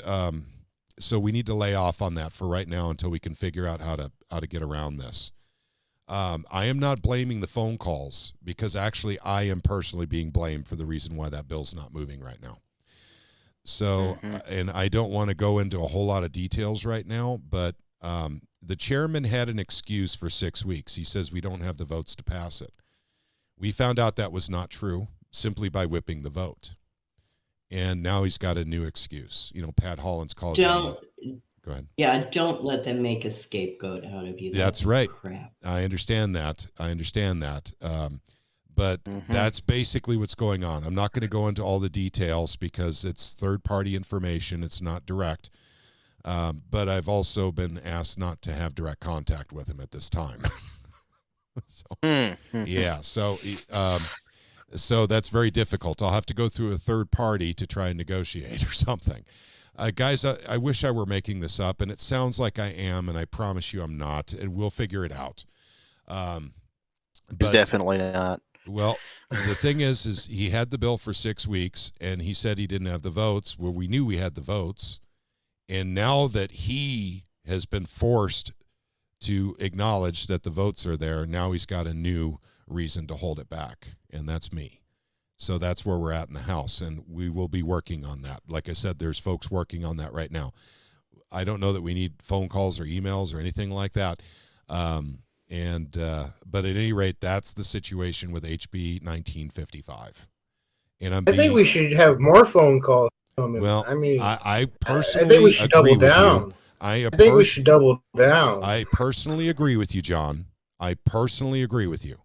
so we need to lay off on that for right now until we can figure out how to get around this. I am not blaming the phone calls, because actually I am personally being blamed for the reason why that bill's not moving right now. So, and I don't want to go into a whole lot of details right now, but the chairman had an excuse for 6 weeks. He says we don't have the votes to pass it. We found out that was not true simply by whipping the vote. And now he's got a new excuse. Pat Hollins calls him. Go ahead. Yeah, don't let them make a scapegoat out of you. That's right. Crap. I understand that. But that's basically what's going on. I'm not going to go into all the details because it's third-party information. It's not direct. But I've also been asked not to have direct contact with him at this time. So that's very difficult. I'll have to go through a third party to try and negotiate or something. Guys, I wish I were making this up, and it sounds like I am, and I promise you I'm not, and we'll figure it out. It's definitely not. Well, the thing is he had the bill for 6 weeks, and he said he didn't have the votes. Well, we knew we had the votes, and now that he has been forced to acknowledge that the votes are there, now he's got a new reason to hold it back, and that's me. So that's where we're at in the House, and we will be working on that. Like I said, there's folks working on that right now. I don't know that we need phone calls or emails or anything like that. But at any rate, that's the situation with HB 1955. And I think we should have more phone calls. Well, I personally I think we should double down. I think we should double down. I personally agree with you, John. I personally agree with you.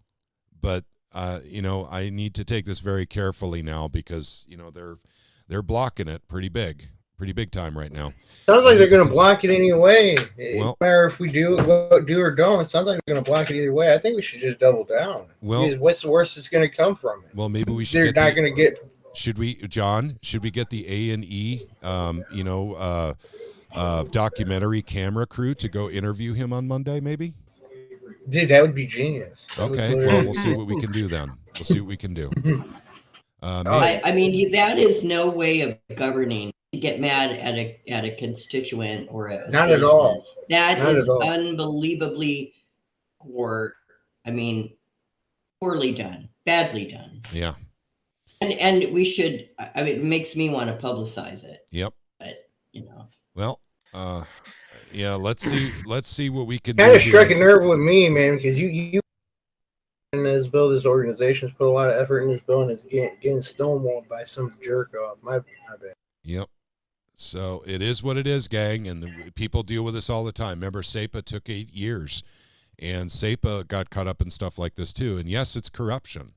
But I need to take this very carefully now because, they're blocking it pretty big time right now. Sounds like they're going to block it anyway. It doesn't matter if we do or don't. It sounds like they're going to block it either way. I think we should just double down. Well, what's the worst that's going to come from it? Well, maybe we should. They're not going to get. Should we, John? Should we get the A&E, documentary camera crew to go interview him on Monday? Maybe. Dude, that would be genius. Okay, well, we'll see what we can do then. We'll see what we can do. I mean, that is no way of governing. To get mad at a constituent or a not citizen. At all. That not is unbelievably poor. I mean, poorly done, badly done. Yeah. And we should. I mean, it makes me want to publicize it. Yep. But Well, yeah. Let's see what we can do. Kind of struck a nerve with me, man, because you in this bill, this organization's put a lot of effort in this bill, and it's getting stonewalled by some jerk off. My bad. Yep. So it is what it is, gang, and people deal with this all the time. Remember, SEPA took 8 years, and SEPA got caught up in stuff like this too. And yes, it's corruption.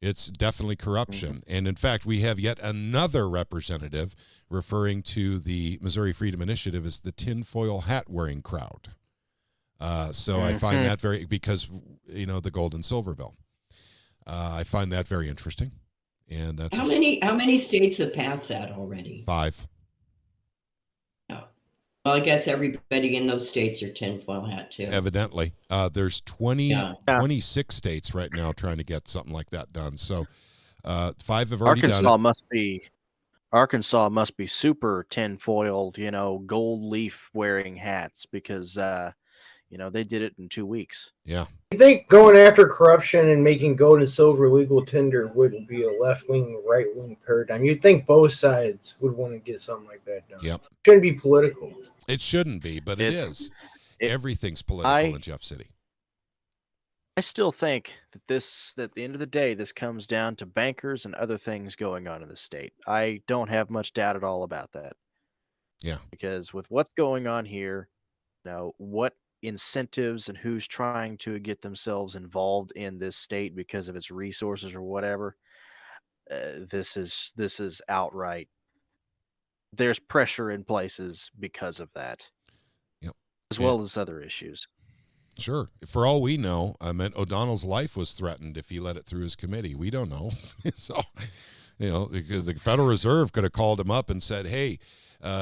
It's definitely corruption. Mm-hmm. And in fact, we have yet another representative referring to the Missouri Freedom Initiative as the tinfoil hat wearing crowd. So I find that because the gold and silver bill. I find that very interesting. And that's how many states have passed that already? 5. Well, I guess everybody in those states are tinfoil hat too. Evidently. There's 26 states right now trying to get something like that done. So 5 have already done it. Arkansas must be super tinfoiled, gold leaf wearing hats because, they did it in 2 weeks. Yeah. You think going after corruption and making gold and silver legal tender wouldn't be a left-wing, right-wing paradigm? You'd think both sides would want to get something like that done. Yep. It shouldn't be political. It shouldn't be, but it is. Everything's political in Jeff City. I still think that at the end of the day, this comes down to bankers and other things going on in the state. I don't have much doubt at all about that. Yeah. Because with what's going on here, what incentives and who's trying to get themselves involved in this state because of its resources or whatever, this is outright. There's pressure in places because of that, yep, as well as other issues. Sure. For all we know, I meant O'Donnell's life was threatened if he let it through his committee. We don't know. So, the Federal Reserve could have called him up and said, hey,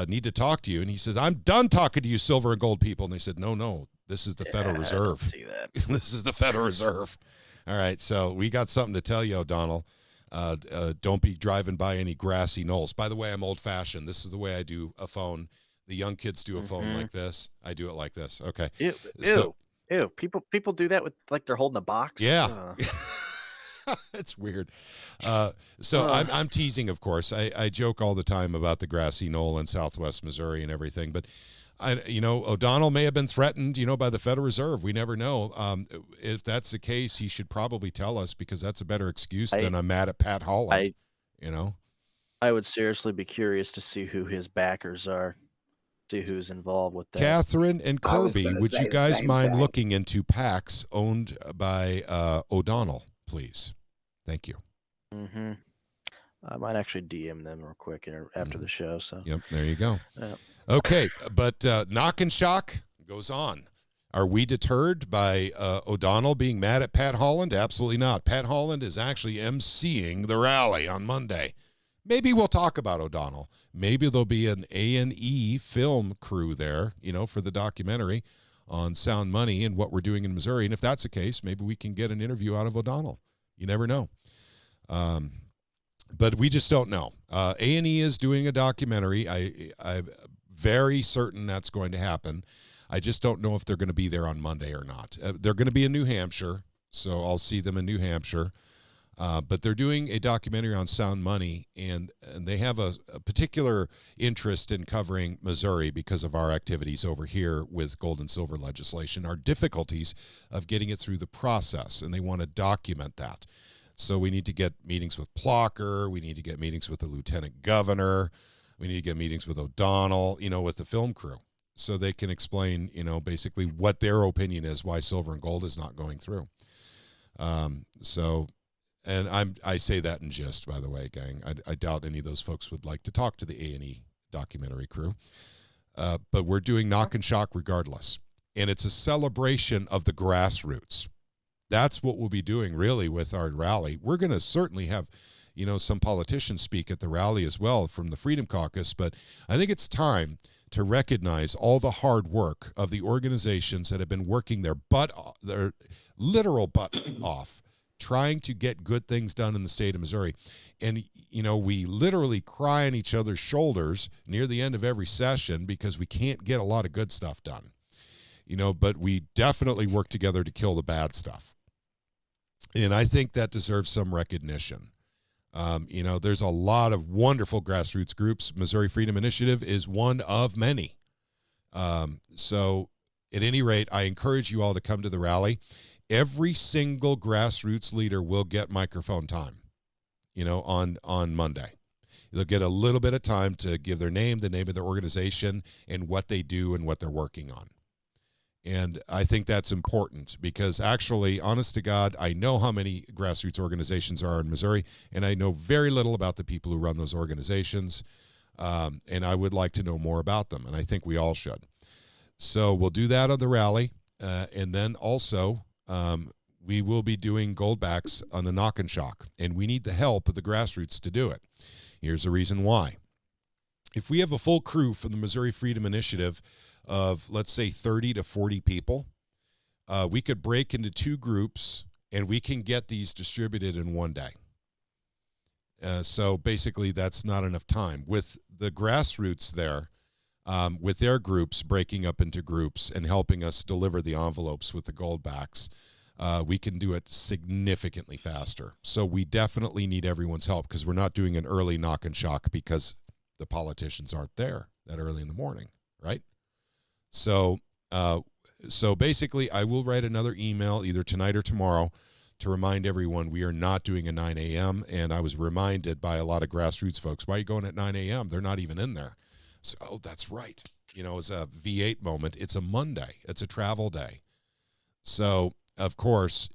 need to talk to you. And he says, I'm done talking to you silver and gold people. And they said, no, this is the Federal Reserve. I don't see that. This is the Federal Reserve. All right. So we got something to tell you, O'Donnell. Don't be driving by any grassy knolls. By the way, I'm old fashioned. This is the way I do a phone. The young kids do a phone like this. I do it like this. Okay. Ew. So, Ew. People do that with like they're holding a box. yeah. It's weird. So I'm teasing, of course. I joke all the time about the grassy knoll in Southwest Missouri and everything, but O'Donnell may have been threatened, by the Federal Reserve. We never know. If that's the case, he should probably tell us, because that's a better excuse than I'm mad at Pat Holland. I would seriously be curious to see who his backers are, see who's involved with that. Catherine and I was Kirby, gonna would say you the guys same mind thing. looking into PACs owned by O'Donnell, please? Thank you. Mm-hmm. I might actually DM them real quick after the show. So Yep, there you go. Yeah. Okay, but knock and shock goes on. Are we deterred by O'Donnell being mad at Pat Holland? Absolutely not. Pat Holland is actually emceeing the rally on Monday. Maybe we'll talk about O'Donnell. Maybe there'll be an A&E film crew there, for the documentary on Sound Money and what we're doing in Missouri. And if that's the case, maybe we can get an interview out of O'Donnell. You never know. But we just don't know. A&E is doing a documentary. I'm very certain that's going to happen. I just don't know if they're going to be there on Monday or not. They're going to be in New Hampshire, so I'll see them in New Hampshire. But they're doing a documentary on Sound Money, and they have a particular interest in covering Missouri because of our activities over here with gold and silver legislation, our difficulties of getting it through the process, and they want to document that. So we need to get meetings with Plocker. We need to get meetings with the lieutenant governor. We need to get meetings with O'Donnell, with the film crew, so they can explain, basically what their opinion is, why silver and gold is not going through. And I say that in jest, by the way, gang. I doubt any of those folks would like to talk to the A&E documentary crew. But we're doing knock and shock regardless. And it's a celebration of the grassroots. That's what we'll be doing, really, with our rally. We're going to certainly have, some politicians speak at the rally as well from the Freedom Caucus. But I think it's time to recognize all the hard work of the organizations that have been working their literal butt off, trying to get good things done in the state of Missouri. And, we literally cry on each other's shoulders near the end of every session because we can't get a lot of good stuff done. But we definitely work together to kill the bad stuff. And I think that deserves some recognition. There's a lot of wonderful grassroots groups. Missouri Freedom Initiative is one of many. So at any rate, I encourage you all to come to the rally. Every single grassroots leader will get microphone time, on Monday. They'll get a little bit of time to give their name, the name of their organization, and what they do and what they're working on. And I think that's important because actually, honest to God, I know how many grassroots organizations are in Missouri, and I know very little about the people who run those organizations, and I would like to know more about them, and I think we all should. So we'll do that on the rally, and then also we will be doing Goldbacks on the knock and shock, and we need the help of the grassroots to do it. Here's the reason why. If we have a full crew from the Missouri Freedom Initiative of, let's say, 30 to 40 people, we could break into two groups, and we can get these distributed in one day. So basically, that's not enough time. With the grassroots there, with their groups breaking up into groups and helping us deliver the envelopes with the Goldbacks, we can do it significantly faster. So we definitely need everyone's help because we're not doing an early knock and shock because the politicians aren't there that early in the morning, right? So basically, I will write another email either tonight or tomorrow to remind everyone we are not doing a 9 a.m. And I was reminded by a lot of grassroots folks, why are you going at 9 a.m.? They're not even in there. So, oh, that's right. It's a V8 moment. It's a Monday. It's a travel day. So, of course,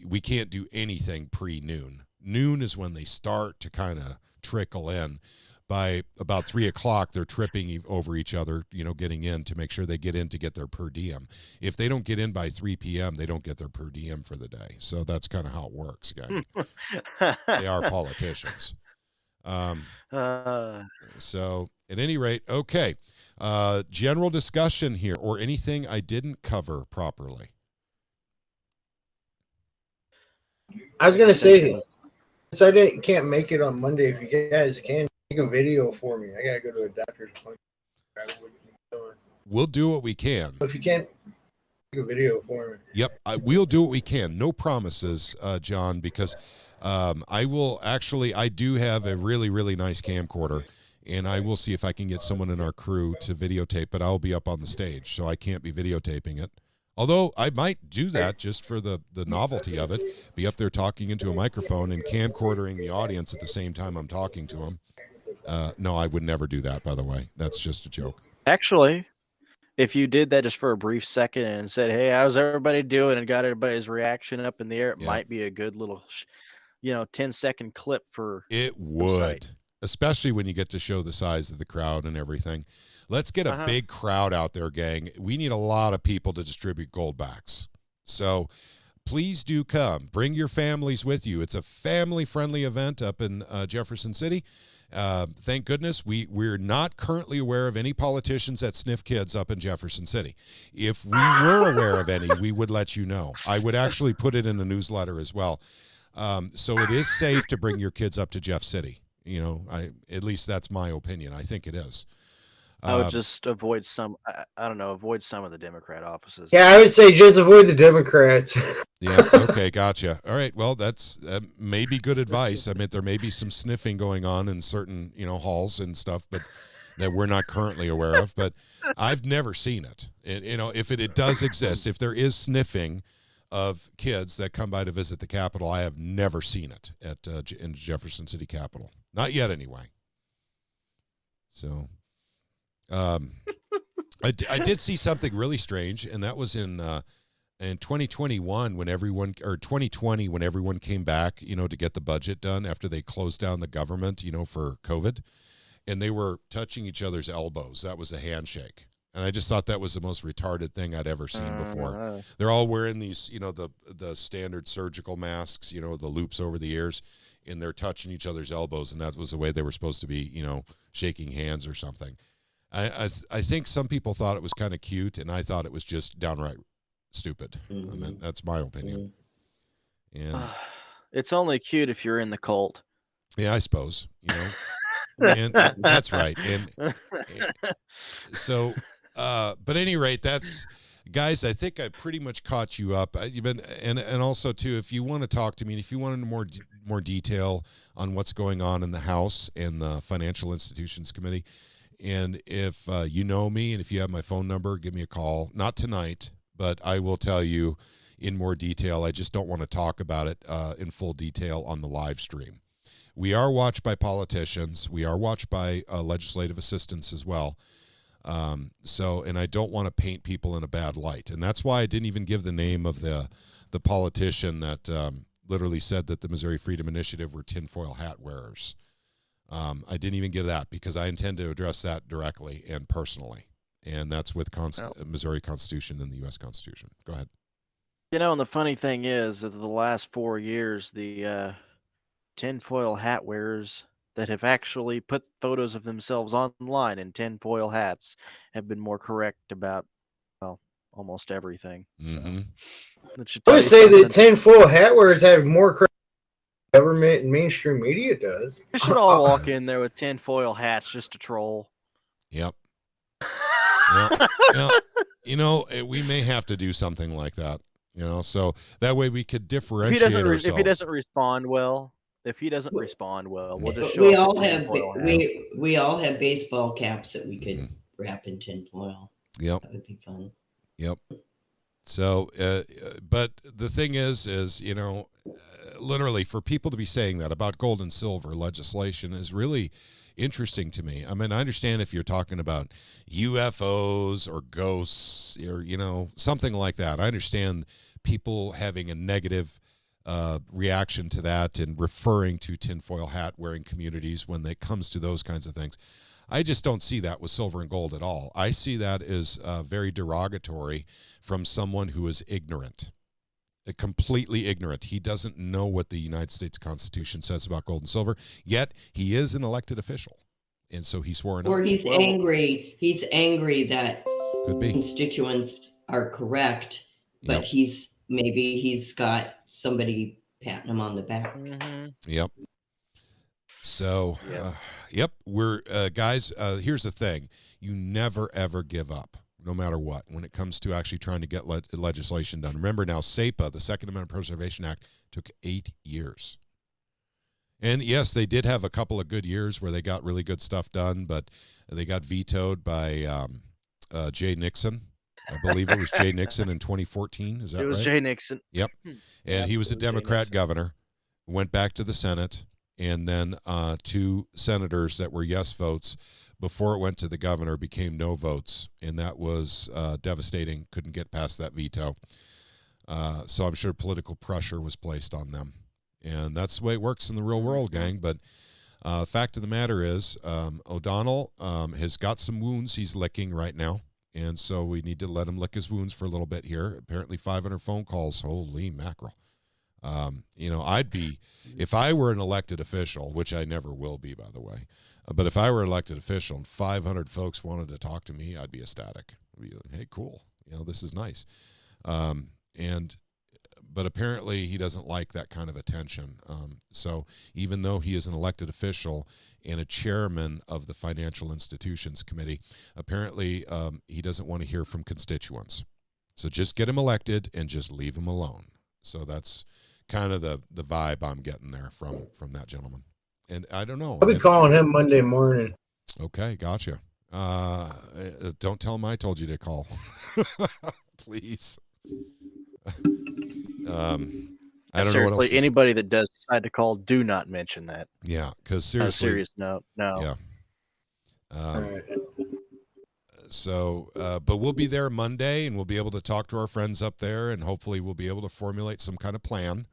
we can't do anything pre-noon. Noon is when they start to kind of trickle in. by about 3:00, they're tripping over each other, getting in to make sure they get in to get their per diem. If they don't get in by 3 p.m., they don't get their per diem for the day. So that's kind of how it works, gang. They are politicians. So at any rate, okay. General discussion here, or anything I didn't cover properly. I was gonna say, since I can't make it on Monday, if you guys can take a video for me, I gotta go to a doctor's appointment. We'll do what we can. If you can't, take a video for me. Yep, we'll do what we can. No promises, John, because I do have a really, really nice camcorder, and I will see if I can get someone in our crew to videotape, but I'll be up on the stage, so I can't be videotaping it. Although I might do that just for the novelty of it, be up there talking into a microphone and camcordering the audience at the same time I'm talking to them. No, I would never do that, by the way. That's just a joke. Actually, if you did that just for a brief second and said, "Hey, how's everybody doing?" and got everybody's reaction up in the air, it might be a good little, 10-second clip for. It would, especially when you get to show the size of the crowd and everything. Let's get a big crowd out there, gang. We need a lot of people to distribute Goldbacks. So please do come. Bring your families with you. It's a family-friendly event up in Jefferson City. Thank goodness we're not currently aware of any politicians that sniff kids up in Jefferson City. If we were aware of any, we would let you know. I would actually put it in the newsletter as well. So it is safe to bring your kids up to Jeff City. At least that's my opinion. I think it is. I would just avoid some of the Democrat offices. Yeah, I would say just avoid the Democrats. Yeah, okay, gotcha. All right, well, that's maybe good advice. I mean, there may be some sniffing going on in certain, halls and stuff, but that we're not currently aware of. But I've never seen it. If it does exist, if there is sniffing of kids that come by to visit the Capitol, I have never seen it in Jefferson City Capitol. Not yet, anyway. So... I did see something really strange, and that was in 2021 when everyone, or 2020 when everyone came back, to get the budget done after they closed down the government, for COVID, and they were touching each other's elbows. That was a handshake, and I just thought that was the most retarded thing I'd ever seen before. They're all wearing these, the standard surgical masks, the loops over the ears, and they're touching each other's elbows, and that was the way they were supposed to be, shaking hands or something. I think some people thought it was kind of cute, and I thought it was just downright stupid. I mean, that's my opinion. And it's only cute if you're in the cult. Yeah, I suppose. And that's right. And so, but at any rate, guys, I think I pretty much caught you up. And also too, if you want to talk to me, and if you want more detail on what's going on in the House and the Financial Institutions Committee. And if you know me and if you have my phone number, give me a call. Not tonight, but I will tell you in more detail. I just don't want to talk about it in full detail on the live stream. We are watched by politicians. We are watched by legislative assistants as well. And I don't want to paint people in a bad light. And that's why I didn't even give the name of the politician that literally said that the Missouri Freedom Initiative were tinfoil hat wearers. I didn't even give that because I intend to address that directly and personally, and that's with Missouri Constitution and the U.S. Constitution. Go ahead. And the funny thing is that the last 4 years, the tinfoil hat wearers that have actually put photos of themselves online in tinfoil hats have been more correct about, almost everything. Mm-hmm. So, I would say that tinfoil hat wearers have more credit. Government and mainstream media does. They should all walk in there with tinfoil hats just to troll. Yep. We may have to do something like that. So that way we could differentiate ourselves. If he doesn't respond well, we'll just show we up all have hat. we all have baseball caps that we could wrap in tinfoil. Yep. That would be fun. Yep. So, but the thing is, literally for people to be saying that about gold and silver legislation is really interesting to me. I mean, I understand if you're talking about UFOs or ghosts or, something like that. I understand people having a negative reaction to that and referring to tinfoil hat wearing communities when it comes to those kinds of things. I just don't see that with silver and gold at all. I see that as very derogatory from someone who is ignorant, completely ignorant. He doesn't know what the United States Constitution says about gold and silver, yet he is an elected official. And so he swore an oath. Or he's angry. He's angry that Could be. constituents are correct, but he's got somebody patting him on the back. Yep. So, we're guys. Here's the thing: you never ever give up, no matter what, when it comes to actually trying to get legislation done. Remember now, SAPA, the Second Amendment Preservation Act, took 8 years. And yes, they did have a couple of good years where they got really good stuff done, but they got vetoed by Jay Nixon. I believe it was Jay Nixon in 2014. Is that right? It was Jay Nixon. Yep. And he was a Democrat governor, went back to the Senate, and then 2 senators that were yes votes before it went to the governor became no votes, and that was devastating. Couldn't get past that veto. So I'm sure political pressure was placed on them. And that's the way it works in the real world, gang. But fact of the matter is, O'Donnell has got some wounds he's licking right now. And so we need to let him lick his wounds for a little bit here. Apparently 500 phone calls. Holy mackerel. I'd be, if I were an elected official, which I never will be, by the way, but if I were an elected official and 500 folks wanted to talk to me, I'd be ecstatic. I'd be like, hey, cool. This is nice. But apparently he doesn't like that kind of attention. So even though he is an elected official and a chairman of the Financial Institutions Committee, apparently he doesn't want to hear from constituents. So just get him elected and just leave him alone. So that's kind of the vibe I'm getting there from that gentleman. And I don't know. I'll be calling him Monday morning. Okay, gotcha. Don't tell him I told you to call. Please. I don't know what else. Anybody that does decide to call, do not mention that. Yeah, because seriously. Serious note, no. Yeah. So, but we'll be there Monday, and we'll be able to talk to our friends up there, and hopefully we'll be able to formulate some kind of plan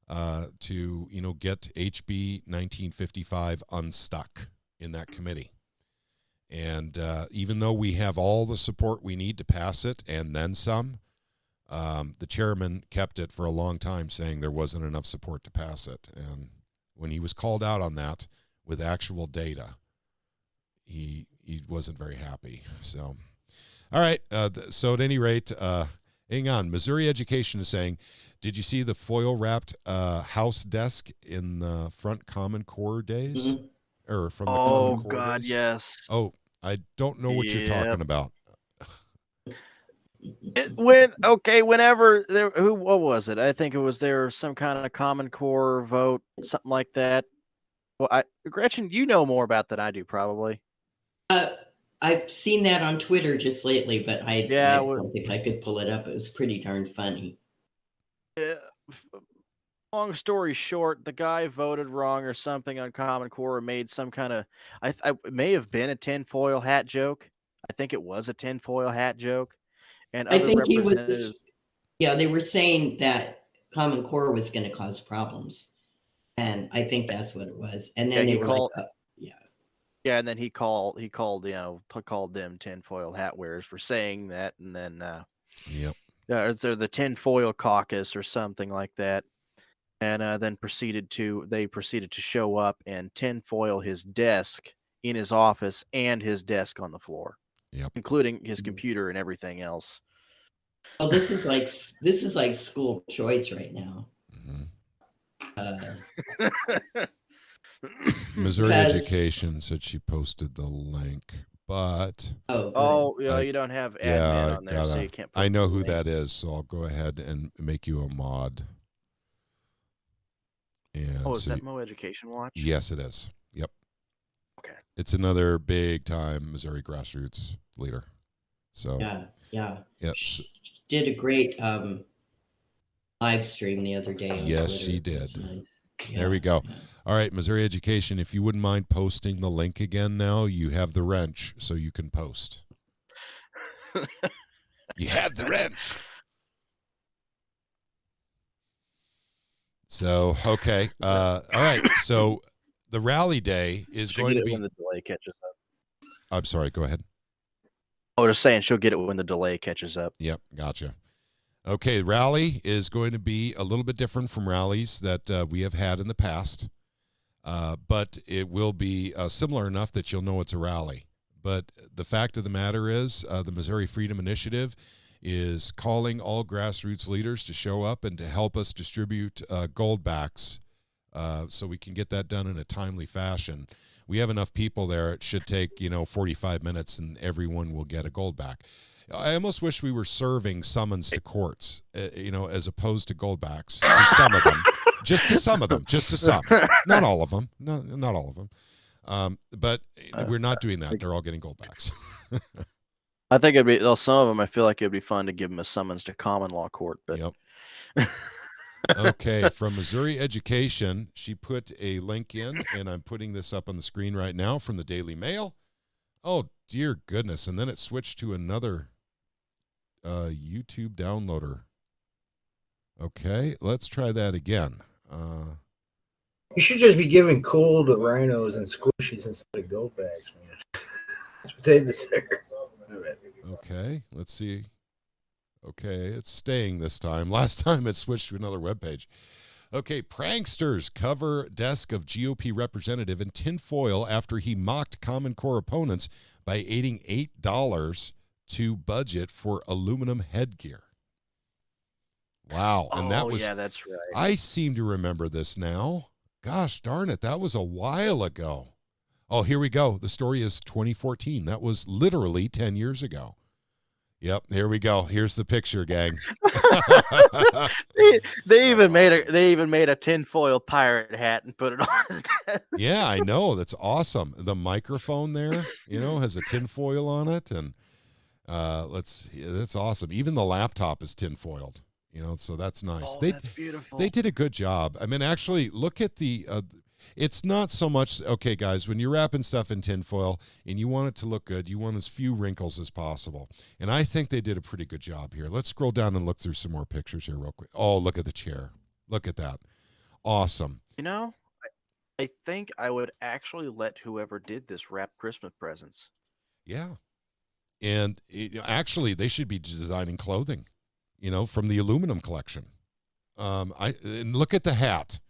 to get HB 1955 unstuck in that committee. And even though we have all the support we need to pass it and then some, the chairman kept it for a long time, saying there wasn't enough support to pass it. And when he was called out on that with actual data, he wasn't very happy. So, all right. So at any rate, hang on. Missouri Education is saying, did you see the foil-wrapped house desk in the front Common Core days? Mm-hmm. Or from the Common Core God, days? yes. Oh, I don't know what you're talking about. Whenever there, what was it? I think it was there some kind of Common Core vote, something like that. Well, Gretchen, you know more about that than I do, probably. I've seen that on Twitter just lately, but I don't think I could pull it up. It was pretty darn funny. Long story short, the guy voted wrong or something on Common Core or made some kind of, it may have been a tinfoil hat joke. I think it was a tinfoil hat joke. And I think he was, they were saying that Common Core was going to cause problems. And I think that's what it was. And then they were like, yeah, and then he called them tinfoil hat wearers for saying that, and then they're the tinfoil caucus or something like that, and then they proceeded to show up and tinfoil his desk in his office and his desk on the floor, including his computer and everything else. Well, this is like school choice right now. Missouri Education said she posted the link, but you don't have admin on there, so you can't. I know who that is, so I'll go ahead and make you a mod. And is that Mo Education Watch? Yes, it is. Yep. Okay. It's another big time Missouri grassroots leader. So yeah. Yes. Did a great live stream the other day. Yes, she did. Nice. There we go. All right, Missouri Education, if you wouldn't mind posting the link again now, you have the wrench, so you can post. You have the wrench. So, okay. All right. So the rally day is She'll going get to it be. when the delay catches up. I'm sorry. Go ahead. I was just saying she'll get it when the delay catches up. Yep. Gotcha. Okay. Rally is going to be a little bit different from rallies that we have had in the past, but it will be similar enough that you'll know it's a rally. But the fact of the matter is the Missouri Freedom Initiative is calling all grassroots leaders to show up and to help us distribute Goldbacks so we can get that done in a timely fashion. We have enough people there. It should take, 45 minutes and everyone will get a Goldback. I almost wish we were serving summons to courts, as opposed to Goldbacks to some of them. Just to some of them. Just to some. Not all of them. No, not all of them. But we're not doing that. They're all getting Goldbacks. I think it'd be some of them. I feel like it'd be fun to give them a summons to common law court. But Yep. Okay, from Missouri Education, she put a link in, and I'm putting this up on the screen right now from the Daily Mail. Oh, dear goodness. And then it switched to another YouTube downloader. Okay, let's try that again. You should just be giving coal to rhinos and squishies instead of Goldbacks, man. That's what they deserve. Okay, let's see. Okay, it's staying this time. Last time it switched to another webpage. Okay, pranksters cover desk of GOP representative in tinfoil after he mocked Common Core opponents by aiding $8 to budget for aluminum headgear. Wow, and that was yeah, that's right. I seem to remember this now. Gosh darn it, that was a while ago. Oh, here we go. The story is 2014. That was literally 10 years ago. Yep, here we go. Here's the picture, gang. they even made a tinfoil pirate hat and put it on his desk. Yeah, I know. That's awesome. The microphone there, has a tinfoil on it, and that's awesome. Even the laptop is tinfoiled. So that's nice. Oh, that's beautiful. They did a good job. I mean, actually, look at the. It's not so much, okay, guys, when you're wrapping stuff in tinfoil and you want it to look good, you want as few wrinkles as possible. And I think they did a pretty good job here. Let's scroll down and look through some more pictures here real quick. Oh, look at the chair. Look at that. Awesome. I think I would actually let whoever did this wrap Christmas presents. Yeah. And actually, they should be designing clothing, from the aluminum collection. And look at the hat.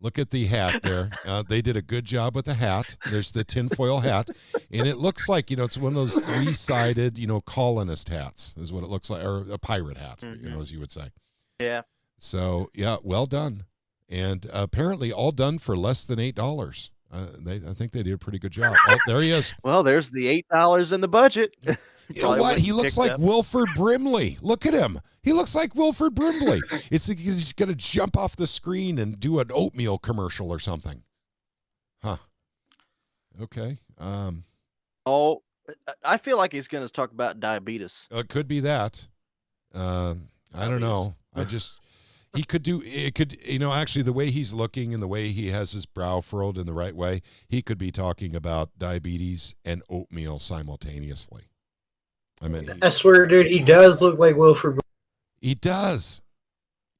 Look at the hat there. They did a good job with the hat. There's the tinfoil hat. And it looks like, it's one of those three-sided, colonist hats is what it looks like, or a pirate hat, as you would say. Yeah. So, yeah, well done. And apparently all done for less than $8. I think they did a pretty good job. Oh, there he is. Well, there's the $8 in the budget. You know what? He looks like Wilford Brimley. Look at him. He looks like Wilford Brimley. It's like he's going to jump off the screen and do an oatmeal commercial or something. Huh. Okay. I feel like he's going to talk about diabetes. It could be that. I don't know. He could do it. Could actually the way he's looking and the way he has his brow furrowed in the right way, he could be talking about diabetes and oatmeal simultaneously. I mean, I swear, dude, he does look like Wilford. He does.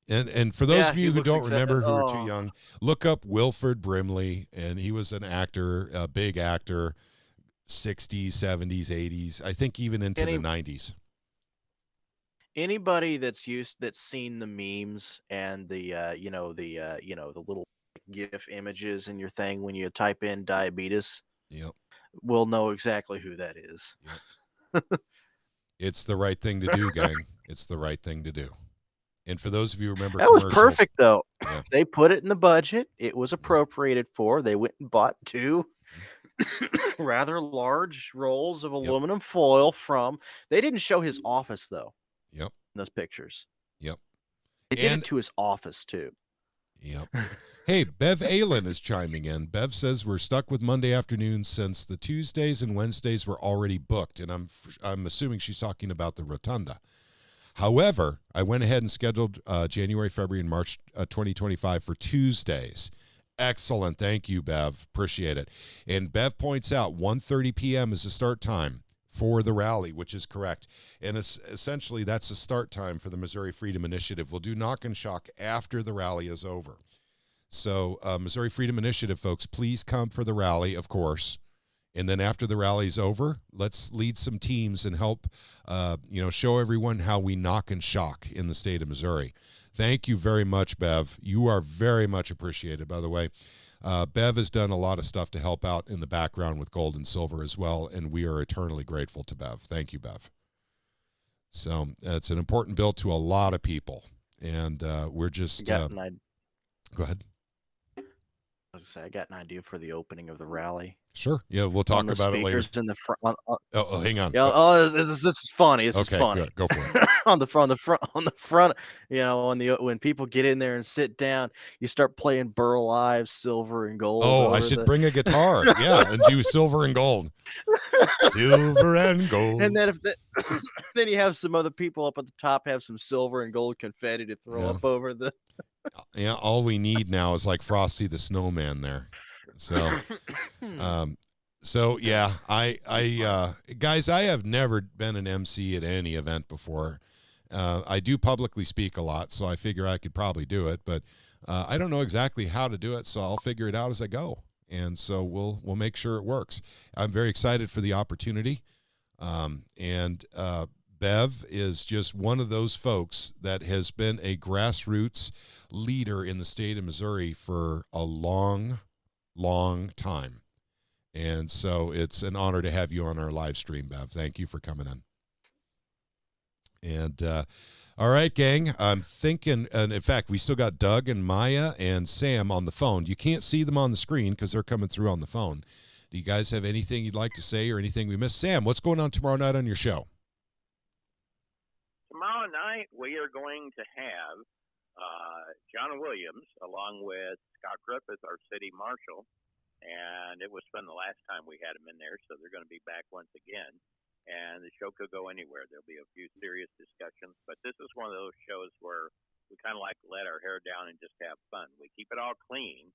And for those of you who don't remember, who are too young, look up Wilford Brimley, and he was an actor, a big actor, 60s, 70s, 80s, I think even into the 90s. Anybody that's seen the memes and the the little GIF images in your thing when you type in diabetes, will know exactly who that is. Yep. It's the right thing to do, gang. It's the right thing to do. And for those of you who remember, that was perfect though. Yeah. They put it in the budget. It was appropriated for. They went and bought 2 rather large rolls of aluminum foil from. They didn't show his office though. Yep. In those pictures. Yep. They did it to his office too. Yep. Hey, Bev Allen is chiming in. Bev says we're stuck with Monday afternoons since the Tuesdays and Wednesdays were already booked, and I'm assuming she's talking about the Rotunda. However, I went ahead and scheduled January, February, and March 2025 for Tuesdays. Excellent. Thank you, Bev. Appreciate it. And Bev points out 1:30 p.m. is the start time for the rally, which is correct. And essentially, that's the start time for the Missouri Freedom Initiative. We'll do knock and shock after the rally is over. So Missouri Freedom Initiative folks, please come for the rally, of course. And then after the rally's over, let's lead some teams and help, show everyone how we knock and shock in the state of Missouri. Thank you very much, Bev. You are very much appreciated, by the way. Bev has done a lot of stuff to help out in the background with gold and silver as well, and we are eternally grateful to Bev. Thank you, Bev. So it's an important bill to a lot of people, and we're just go ahead. I got an idea for the opening of the rally. Sure. Yeah, we'll talk about it later. In the front. Hang on. Yeah. This is funny. This is funny. Good. Go for it. on the front. When people get in there and sit down, you start playing Burl Ives, Silver and Gold. Oh, I should bring a guitar. Yeah, and do Silver and Gold. Silver and gold. And then then you have some other people up at the top have some silver and gold confetti to throw up over the. Yeah, all we need now is like Frosty the Snowman there. So, guys, I have never been an MC at any event before. I do publicly speak a lot, so I figure I could probably do it, but I don't know exactly how to do it, so I'll figure it out as I go. And so we'll make sure it works. I'm very excited for the opportunity. Bev is just one of those folks that has been a grassroots leader in the state of Missouri for a long time. And so it's an honor to have you on our live stream, Bev. Thank you for coming in. And all right, gang, I'm thinking, and in fact, we still got Doug and Maya and Sam on the phone. You can't see them on the screen because they're coming through on the phone. Do you guys have anything you'd like to say or anything we missed? Sam, what's going on tomorrow night on your show? Tomorrow night, we are going to have John Williams, along with Scott Griffith, our city marshal, and it was fun the last time we had him in there, so they're going to be back once again. And the show could go anywhere. There'll be a few serious discussions, but this is one of those shows where we kind of like to let our hair down and just have fun. We keep it all clean,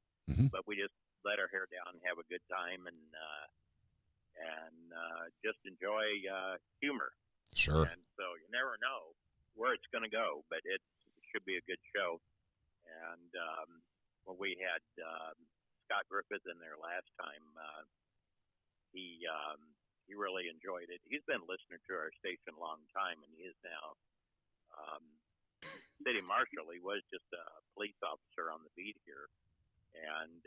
but we just let our hair down and have a good time and just enjoy humor. Sure. And so you never know where it's going to go, but it should be a good show. And when we had Scott Griffith in there last time, he really enjoyed it. He's been a listener to our station a long time, and he is now city marshal. He was just a police officer on the beat here. And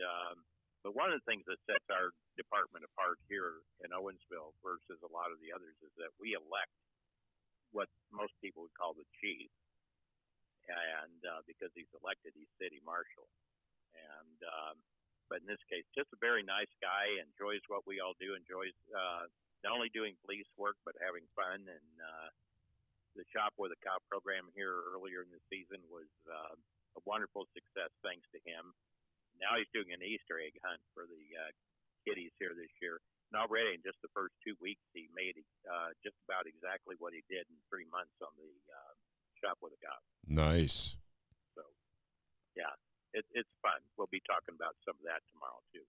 but one of the things that sets our department apart here in Owensville versus a lot of the others is that we elect what most people would call the chief. And because he's elected, he's city marshal. And but in this case, just a very nice guy, enjoys what we all do, enjoys not only doing police work, but having fun. And the Shop with a Cop program here earlier in the season was a wonderful success thanks to him. Now he's doing an Easter egg hunt for the kiddies here this year. And already in just the first 2 weeks, he made just about exactly what he did in 3 months on the Shop with a Cop. Nice. So, yeah, it's fun. We'll be talking about some of that tomorrow, too.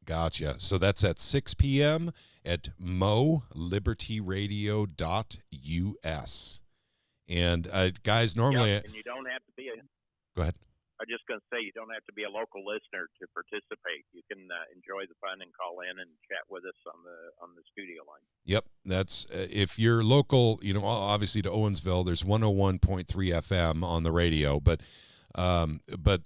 Gotcha. So that's at 6 p.m. at molibertyradio.us. And guys, normally... and you don't have to be Go ahead. I'm just going to say you don't have to be a local listener to participate. You can enjoy the fun and call in and chat with us on the studio line. Yep, that's if you're local, obviously to Owensville, there's 101.3 FM on the radio, but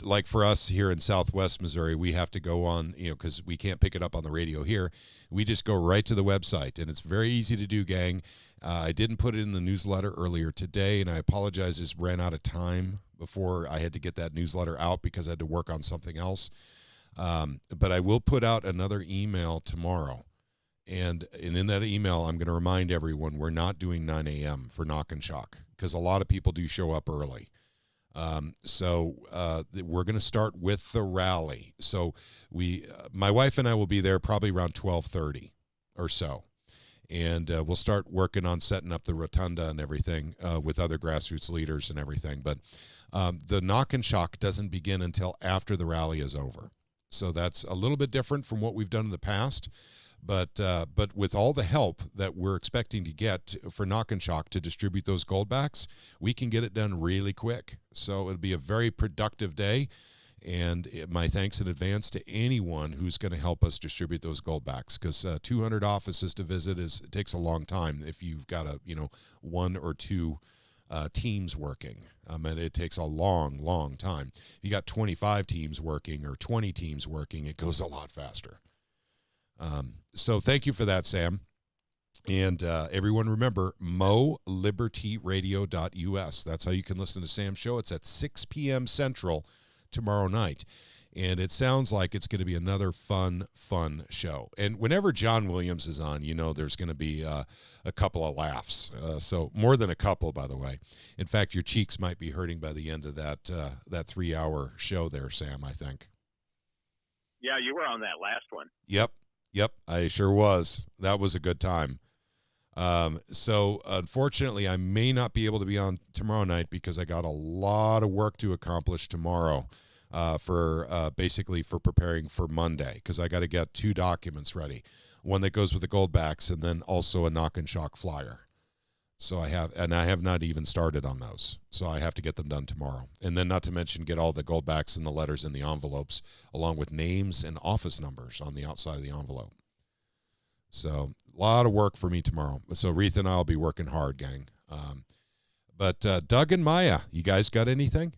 like for us here in Southwest Missouri, we have to go on, because we can't pick it up on the radio here. We just go right to the website, and it's very easy to do, gang. I didn't put it in the newsletter earlier today, and I apologize, just ran out of time before I had to get that newsletter out because I had to work on something else. But I will put out another email tomorrow. And in that email, I'm going to remind everyone we're not doing 9 a.m. for Knock and Shock because a lot of people do show up early. So we're going to start with the rally. So my wife and I will be there probably around 12:30 or so. And we'll start working on setting up the rotunda and everything with other grassroots leaders and everything. But the Knock and Shock doesn't begin until after the rally is over. So that's a little bit different from what we've done in the past. But with all the help that we're expecting to get for Knock and Shock to distribute those Goldbacks, we can get it done really quick. So it'll be a very productive day. And my thanks in advance to anyone who's going to help us distribute those Goldbacks, because 200 offices to visit it takes a long time if you've got one or two teams working. And it takes a long time. If you got 25 teams working or 20 teams working, it goes a lot faster. So thank you for that, Sam. And everyone remember, molibertyradio.us. That's how you can listen to Sam's show. It's at 6 p.m. Central tomorrow night. And it sounds like it's going to be another fun show. And whenever John Williams is on, there's going to be a couple of laughs. So more than a couple, by the way. In fact, your cheeks might be hurting by the end of that 3-hour show there, Sam, I think. Yeah, you were on that last one. Yep, I sure was. That was a good time. So unfortunately, I may not be able to be on tomorrow night because I got a lot of work to accomplish tomorrow for preparing for Monday, because I got to get 2 documents ready. One that goes with the Goldbacks, and then also a knock and shock flyer. So I have not even started on those. So I have to get them done tomorrow. And then not to mention get all the Goldbacks and the letters in the envelopes, along with names and office numbers on the outside of the envelope. So a lot of work for me tomorrow. So Reetha and I will be working hard, gang. But Doug and Maya, you guys got anything?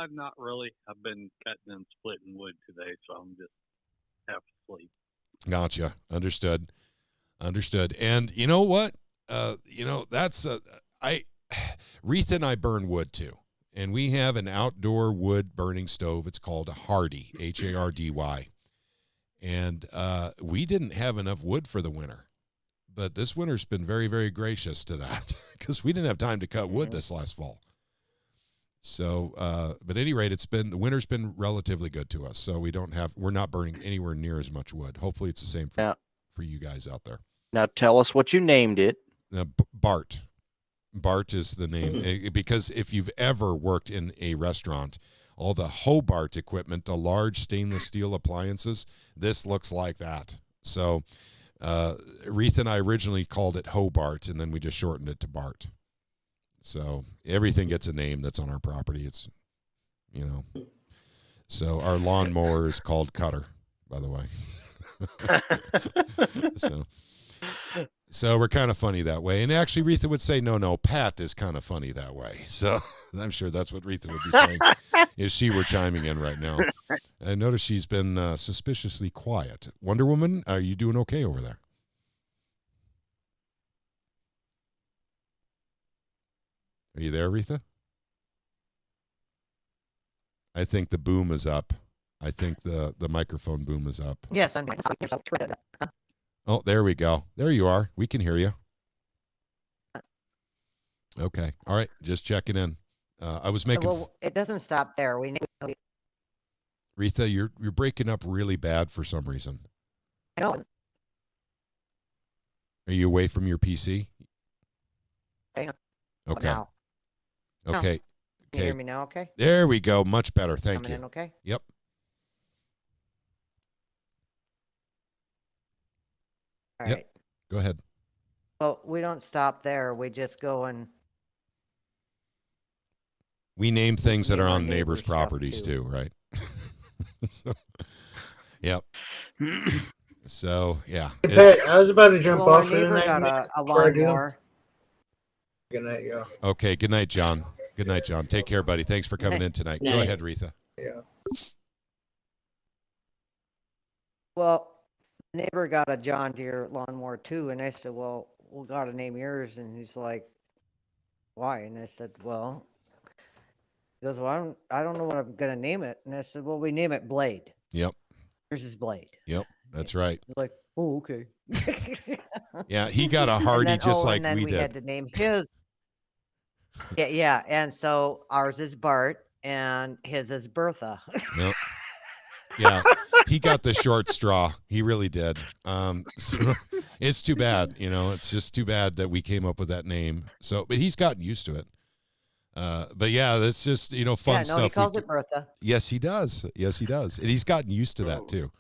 Not really. I've been cutting and splitting wood today, so I'm just half asleep. Gotcha. Understood. And you know what? That's Reetha and I burn wood too. And we have an outdoor wood burning stove. It's called a Hardy, Hardy. And we didn't have enough wood for the winter. But this winter's been very, very gracious to that, because we didn't have time to cut wood this last fall. So, but at any rate, the winter's been relatively good to us. So we're not burning anywhere near as much wood. Hopefully it's the same for you guys out there. Now tell us what you named it. Bart. Bart is the name, because if you've ever worked in a restaurant, all the Hobart equipment, the large stainless steel appliances, this looks like that. So Reetha and I originally called it Hobart, and then we just shortened it to Bart. So everything gets a name that's on our property. It's, so our lawnmower is called Cutter, by the way. So we're kind of funny that way. And actually, Reetha would say, no, Pat is kind of funny that way. So I'm sure that's what Reetha would be saying if she were chiming in right now. I notice she's been suspiciously quiet. Wonder Woman, are you doing okay over there? Are you there, Reetha? I think the boom is up. I think the microphone boom is up. Yes, I'm. Oh, there we go. There you are. We can hear you. Okay. All right. Just checking in. I was making. Well, it doesn't stop there. Reetha, you're breaking up really bad for some reason. I know. Are you away from your PC? Hang on. Okay. Now. Okay. Can you hear me now? Okay. There we go. Much better. Thank Coming you. in okay? Yep. All Yep. right. Go ahead. Well, we don't stop there. We just go and We name things that name are our on neighbors' neighbors' stuff, properties too. too, right? So, yep. So yeah. Hey, it's- Pat, I was about to jump well, our off for the neighbor night. got a before I do. lawnmower. Good night, yeah. Okay. Good night, John. Good night, John. Take care, buddy. Thanks for coming in tonight. Go Night. ahead, Reetha. Yeah. Well, the neighbor got a John Deere lawnmower too, and I said, "Well, we got to name yours," and he's like, "Why?" And I said, "Well," he goes, "Well, I don't know what I'm gonna name it," and I said, "Well, we name it Blade. Yep. Yours is Blade." Yep. That's right. He's like, "Oh, okay." Yeah. He got a Hardy and then, just like and then we we did. had to name his. Yeah, and so ours is Bart, and his is Bertha. Yep. Yeah, he got the short straw. He really did. So it's too bad, it's just too bad that we came up with that name. So, but he's gotten used to it. But yeah, that's just, fun Yeah, no, stuff. he calls it Bertha. Yes, he does. Yes, he does. And he's gotten used to that too.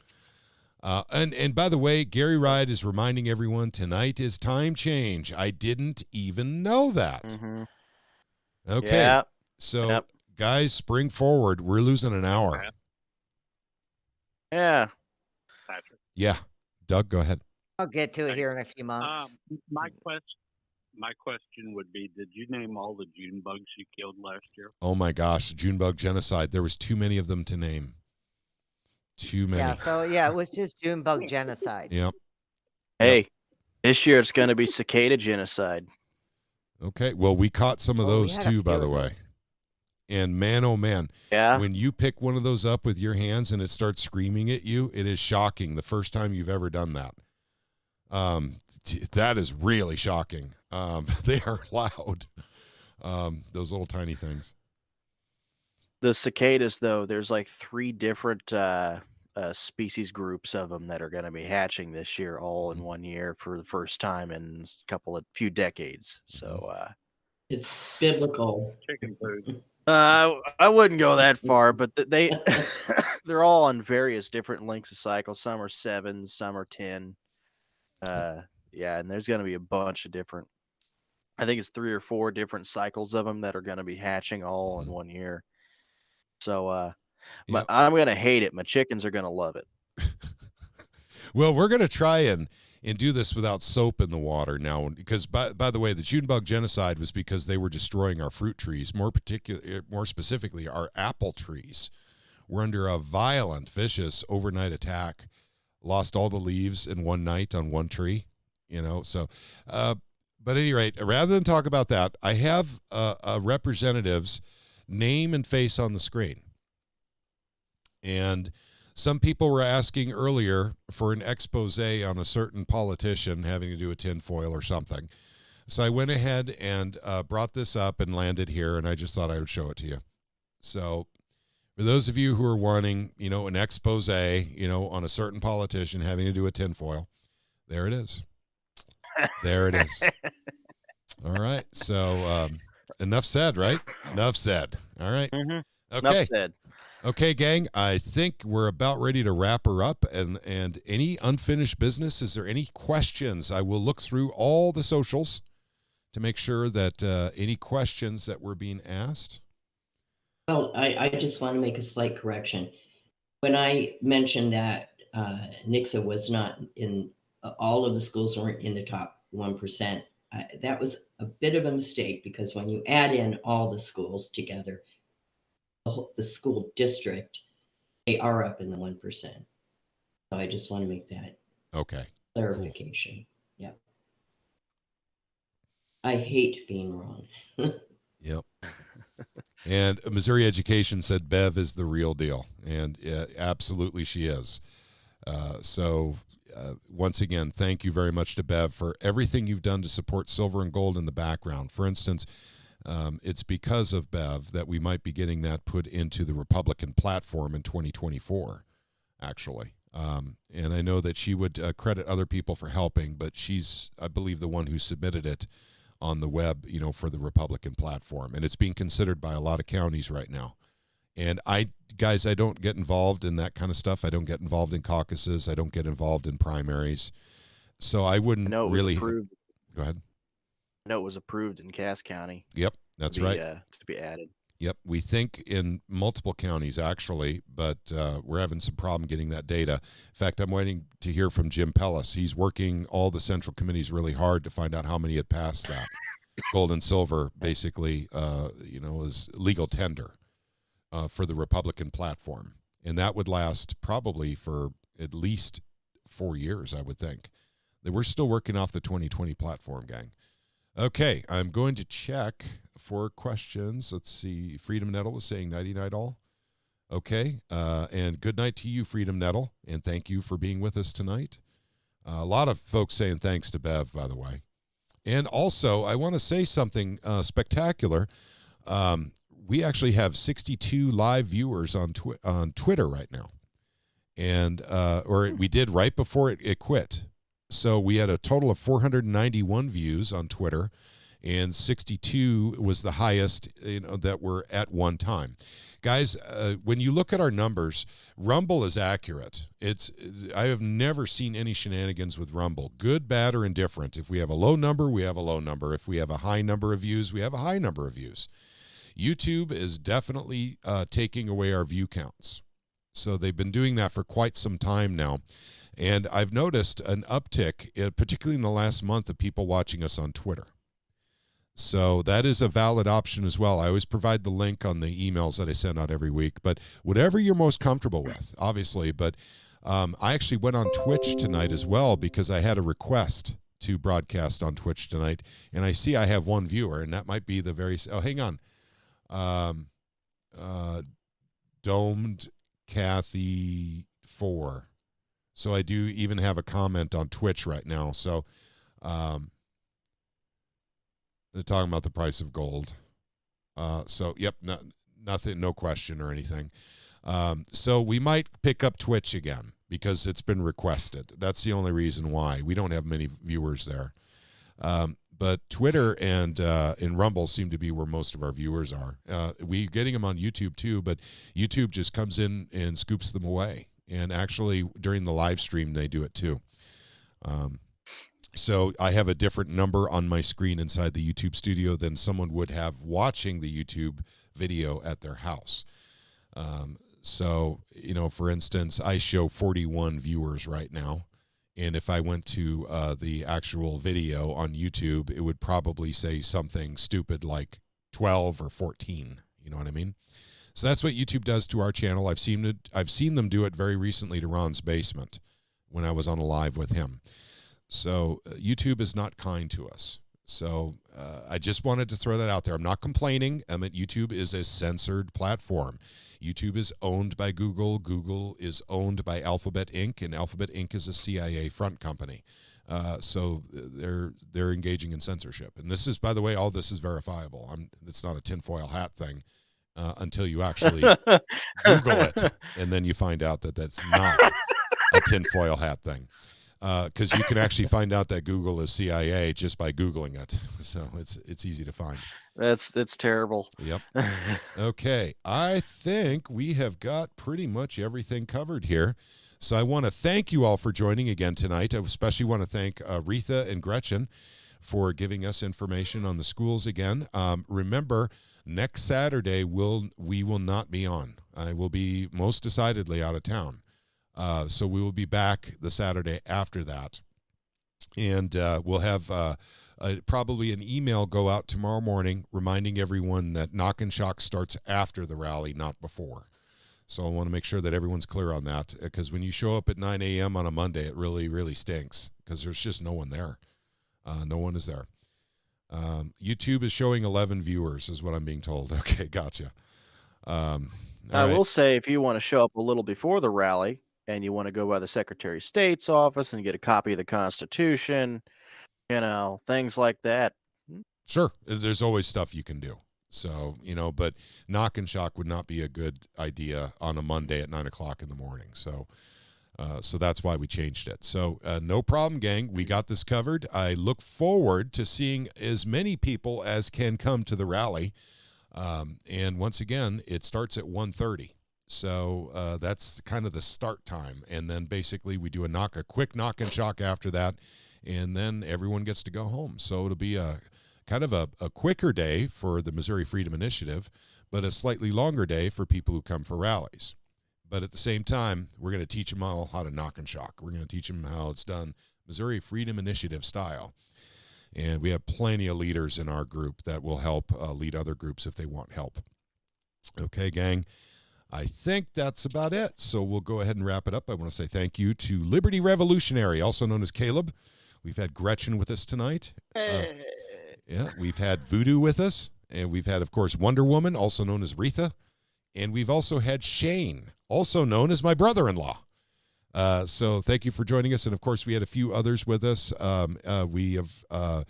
And by the way, Gary Ride is reminding everyone tonight is time change. I didn't even know that. Mm-hmm. Okay. Yeah. So Yep. guys, spring forward. We're losing an hour. Yeah. Patrick. Yeah. Doug, go ahead. I'll get to it here in a few months. My question would be: did you name all the June bugs you killed last year? Oh my gosh, Junebug genocide. There was too many of them to name. Too many. Yeah, so yeah, it was just Junebug genocide. Yep. Hey, this year it's going to be cicada genocide. Okay. Well, we caught some of Oh, we those had a too, by few the of way. those. And man, oh man, Yeah. when you pick one of those up with your hands and it starts screaming at you, it is shocking. The first time you've ever done that. That is really shocking. They are loud. Those little tiny things. The cicadas, though, there's like 3 different species groups of them that are going to be hatching this year, all in one year for the first time in a few decades. So It's biblical. Chicken food. I wouldn't go that far, but they're all on various different lengths of cycle. Some are 7, some are 10. Yeah, and there's going to be a bunch of different. I think it's 3 or 4 different cycles of them that are going to be hatching all in one year. So, but Yep. I'm going to hate it. My chickens are going to love it. Well, we're going to try and do this without soap in the water now, because by the way, the Junebug genocide was because they were destroying our fruit trees, more specifically our apple trees. We're under a violent, vicious overnight attack. Lost all the leaves in one night on one tree, so but at any rate, rather than talk about that, I have a representative's name and face on the screen. And some people were asking earlier for an expose on a certain politician having to do with tinfoil or something. So I went ahead and brought this up and landed here, and I just thought I would show it to you. So for those of you who are wanting, an expose, on a certain politician having to do with tinfoil, there it is. There it is. All right. So enough said, right? Enough said. All right. Mm-hmm. Okay. Enough said. Okay, gang. I think we're about ready to wrap her up. And any unfinished business? Is there any questions? I will look through all the socials to make sure that any questions that were being asked. Well, I just want to make a slight correction. When I mentioned that Nixa was not in, all of the schools weren't in the top 1%, that was a bit of a mistake, because when you add in all the schools together, the school district, they are up in the 1%. So I just want to make that clarification. Cool. Yeah. I hate being wrong. Yep. And Missouri Education said Bev is the real deal. And absolutely she is. Once again, thank you very much to Bev for everything you've done to support Silver and Gold in the background. For instance, it's because of Bev that we might be getting that put into the Republican platform in 2024, actually. And I know that she would credit other people for helping, but she's, I believe, the one who submitted it on the web, for the Republican platform. And it's being considered by a lot of counties right now. And I don't get involved in that kind of stuff. I don't get involved in caucuses. I don't get involved in primaries. So I wouldn't really. Approved. Go ahead. I know it was approved in Cass County. Yep, that's right. To be added. Yep, we think in multiple counties, actually, but we're having some problem getting that data. In fact, I'm waiting to hear from Jim Pellis. He's working all the central committees really hard to find out how many had passed that. Gold and silver, basically, is legal tender for the Republican platform. And that would last probably for at least 4 years, I would think. We're still working off the 2020 platform, gang. Okay, I'm going to check for questions. Let's see. Freedom Nettle was saying nighty-night all. Okay, and good night to you, Freedom Nettle, and thank you for being with us tonight. A lot of folks saying thanks to Bev, by the way. And also, I want to say something spectacular. We actually have 62 live viewers on Twitter right now, and or we did right before it quit. So we had a total of 491 views on Twitter, and 62 was the highest that were at one time. Guys, when you look at our numbers, Rumble is accurate. I have never seen any shenanigans with Rumble, good, bad, or indifferent. If we have a low number, we have a low number. If we have a high number of views, we have a high number of views. YouTube is definitely taking away our view counts. So they've been doing that for quite some time now. And I've noticed an uptick, particularly in the last month, of people watching us on Twitter. So that is a valid option as well. I always provide the link on the emails that I send out every week. But whatever you're most comfortable with, obviously. But I actually went on Twitch tonight as well because I had a request to broadcast on Twitch tonight. And I see I have one viewer, and that might be the very... Oh, hang on. Domed Kathy 4. So I do even have a comment on Twitch right now. So they're talking about the price of gold. So, yep, nothing, no question or anything. So we might pick up Twitch again because it's been requested. That's the only reason why. We don't have many viewers there. But Twitter and Rumble seem to be where most of our viewers are. We're getting them on YouTube too, but YouTube just comes in and scoops them away. And actually, during the live stream, they do it too. So I have a different number on my screen inside the YouTube studio than someone would have watching the YouTube video at their house. So, you know, for instance, I show 41 viewers right now. And if I went to the actual video on YouTube, it would probably say something stupid like 12 or 14. You know what I mean? So that's what YouTube does to our channel. I've seen them do it very recently to Ron's Basement when I was on a live with him. So YouTube is not kind to us. So I just wanted to throw that out there. I'm not complaining. YouTube is a censored platform. YouTube is owned by Google. Google is owned by Alphabet Inc., and Alphabet Inc. is a CIA front company. So they're engaging in censorship. And this is, by the way, all this is verifiable. It's not a tinfoil hat thing. Until you actually Google it, and then you find out that that's not a tinfoil hat thing. Because you can actually find out that Google is CIA just by Googling it. So it's easy to find. That's terrible. Yep. Okay. I think we have got pretty much everything covered here. So I want to thank you all for joining again tonight. I especially want to thank Retha and Gretchen for giving us information on the schools again. Remember, next Saturday we will not be on. I will be most decidedly out of town. So we will be back the Saturday after that. And we'll have probably an email go out tomorrow morning reminding everyone that Knock and Shock starts after the rally, not before. So I want to make sure that everyone's clear on that, because when you show up at 9 a.m. on a Monday, it really, really stinks because there's just no one there. No one is there. YouTube is showing 11 viewers is what I'm being told. Okay, gotcha. I will say, if you want to show up a little before the rally and you want to go by the Secretary of State's office and get a copy of the Constitution, you know, things like that. Sure. There's always stuff you can do. So, you know, but Knock and Shock would not be a good idea on a Monday at 9 o'clock in the morning. So that's why we changed it. So no problem, gang. We got this covered. I look forward to seeing as many people as can come to the rally. And once again, it starts at 1:30. So that's kind of the start time. And then basically we do a quick knock and shock after that. And then everyone gets to go home. So it'll be a kind of a quicker day for the Missouri Freedom Initiative, but a slightly longer day for people who come for rallies. But at the same time, we're going to teach them all how to knock and shock. We're going to teach them how it's done Missouri Freedom Initiative style. And we have plenty of leaders in our group that will help lead other groups if they want help. Okay, gang. I think that's about it. So we'll go ahead and wrap it up. I want to say thank you to Liberty Revolutionary, also known as Caleb. We've had Gretchen with us tonight. Yeah, we've had Voodoo with us. And we've had, of course, Wonder Woman, also known as Retha. And we've also had Shane, also known as my brother-in-law. So thank you for joining us. And, of course, we had a few others with us. We have,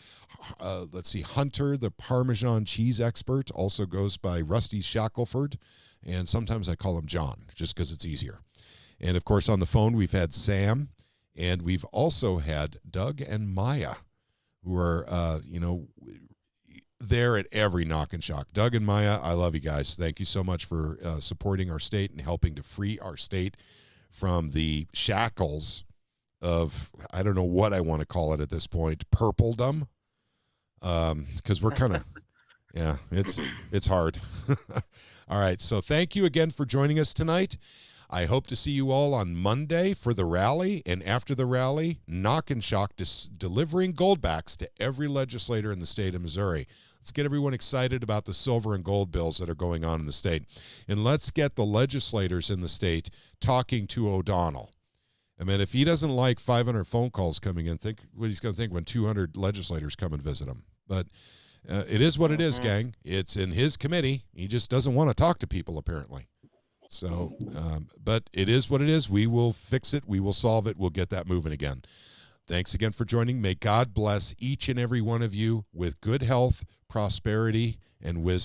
let's see, Hunter, the Parmesan cheese expert, also goes by Rusty Shackelford. And sometimes I call him John, just because it's easier. And, of course, on the phone, we've had Sam. And we've also had Doug and Maya, who are, there at every knock and shock. Doug and Maya, I love you guys. Thank you so much for supporting our state and helping to free our state from the shackles of, I don't know what I want to call it at this point, purpledom. Because we're kind of, Yeah, it's hard. All right, so thank you again for joining us tonight. I hope to see you all on Monday for the rally, and after the rally, Knock and Shock delivering Goldbacks to every legislator in the state of Missouri. Let's get everyone excited about the silver and gold bills that are going on in the state. And let's get the legislators in the state talking to O'Donnell. I mean, if he doesn't like 500 phone calls coming in, think what he's going to think when 200 legislators come and visit him. But it is what it is, gang. It's in his committee. He just doesn't want to talk to people, apparently. So, but it is what it is. We will fix it. We will solve it. We'll get that moving again. Thanks again for joining. May God bless each and every one of you with good health, prosperity, and wisdom.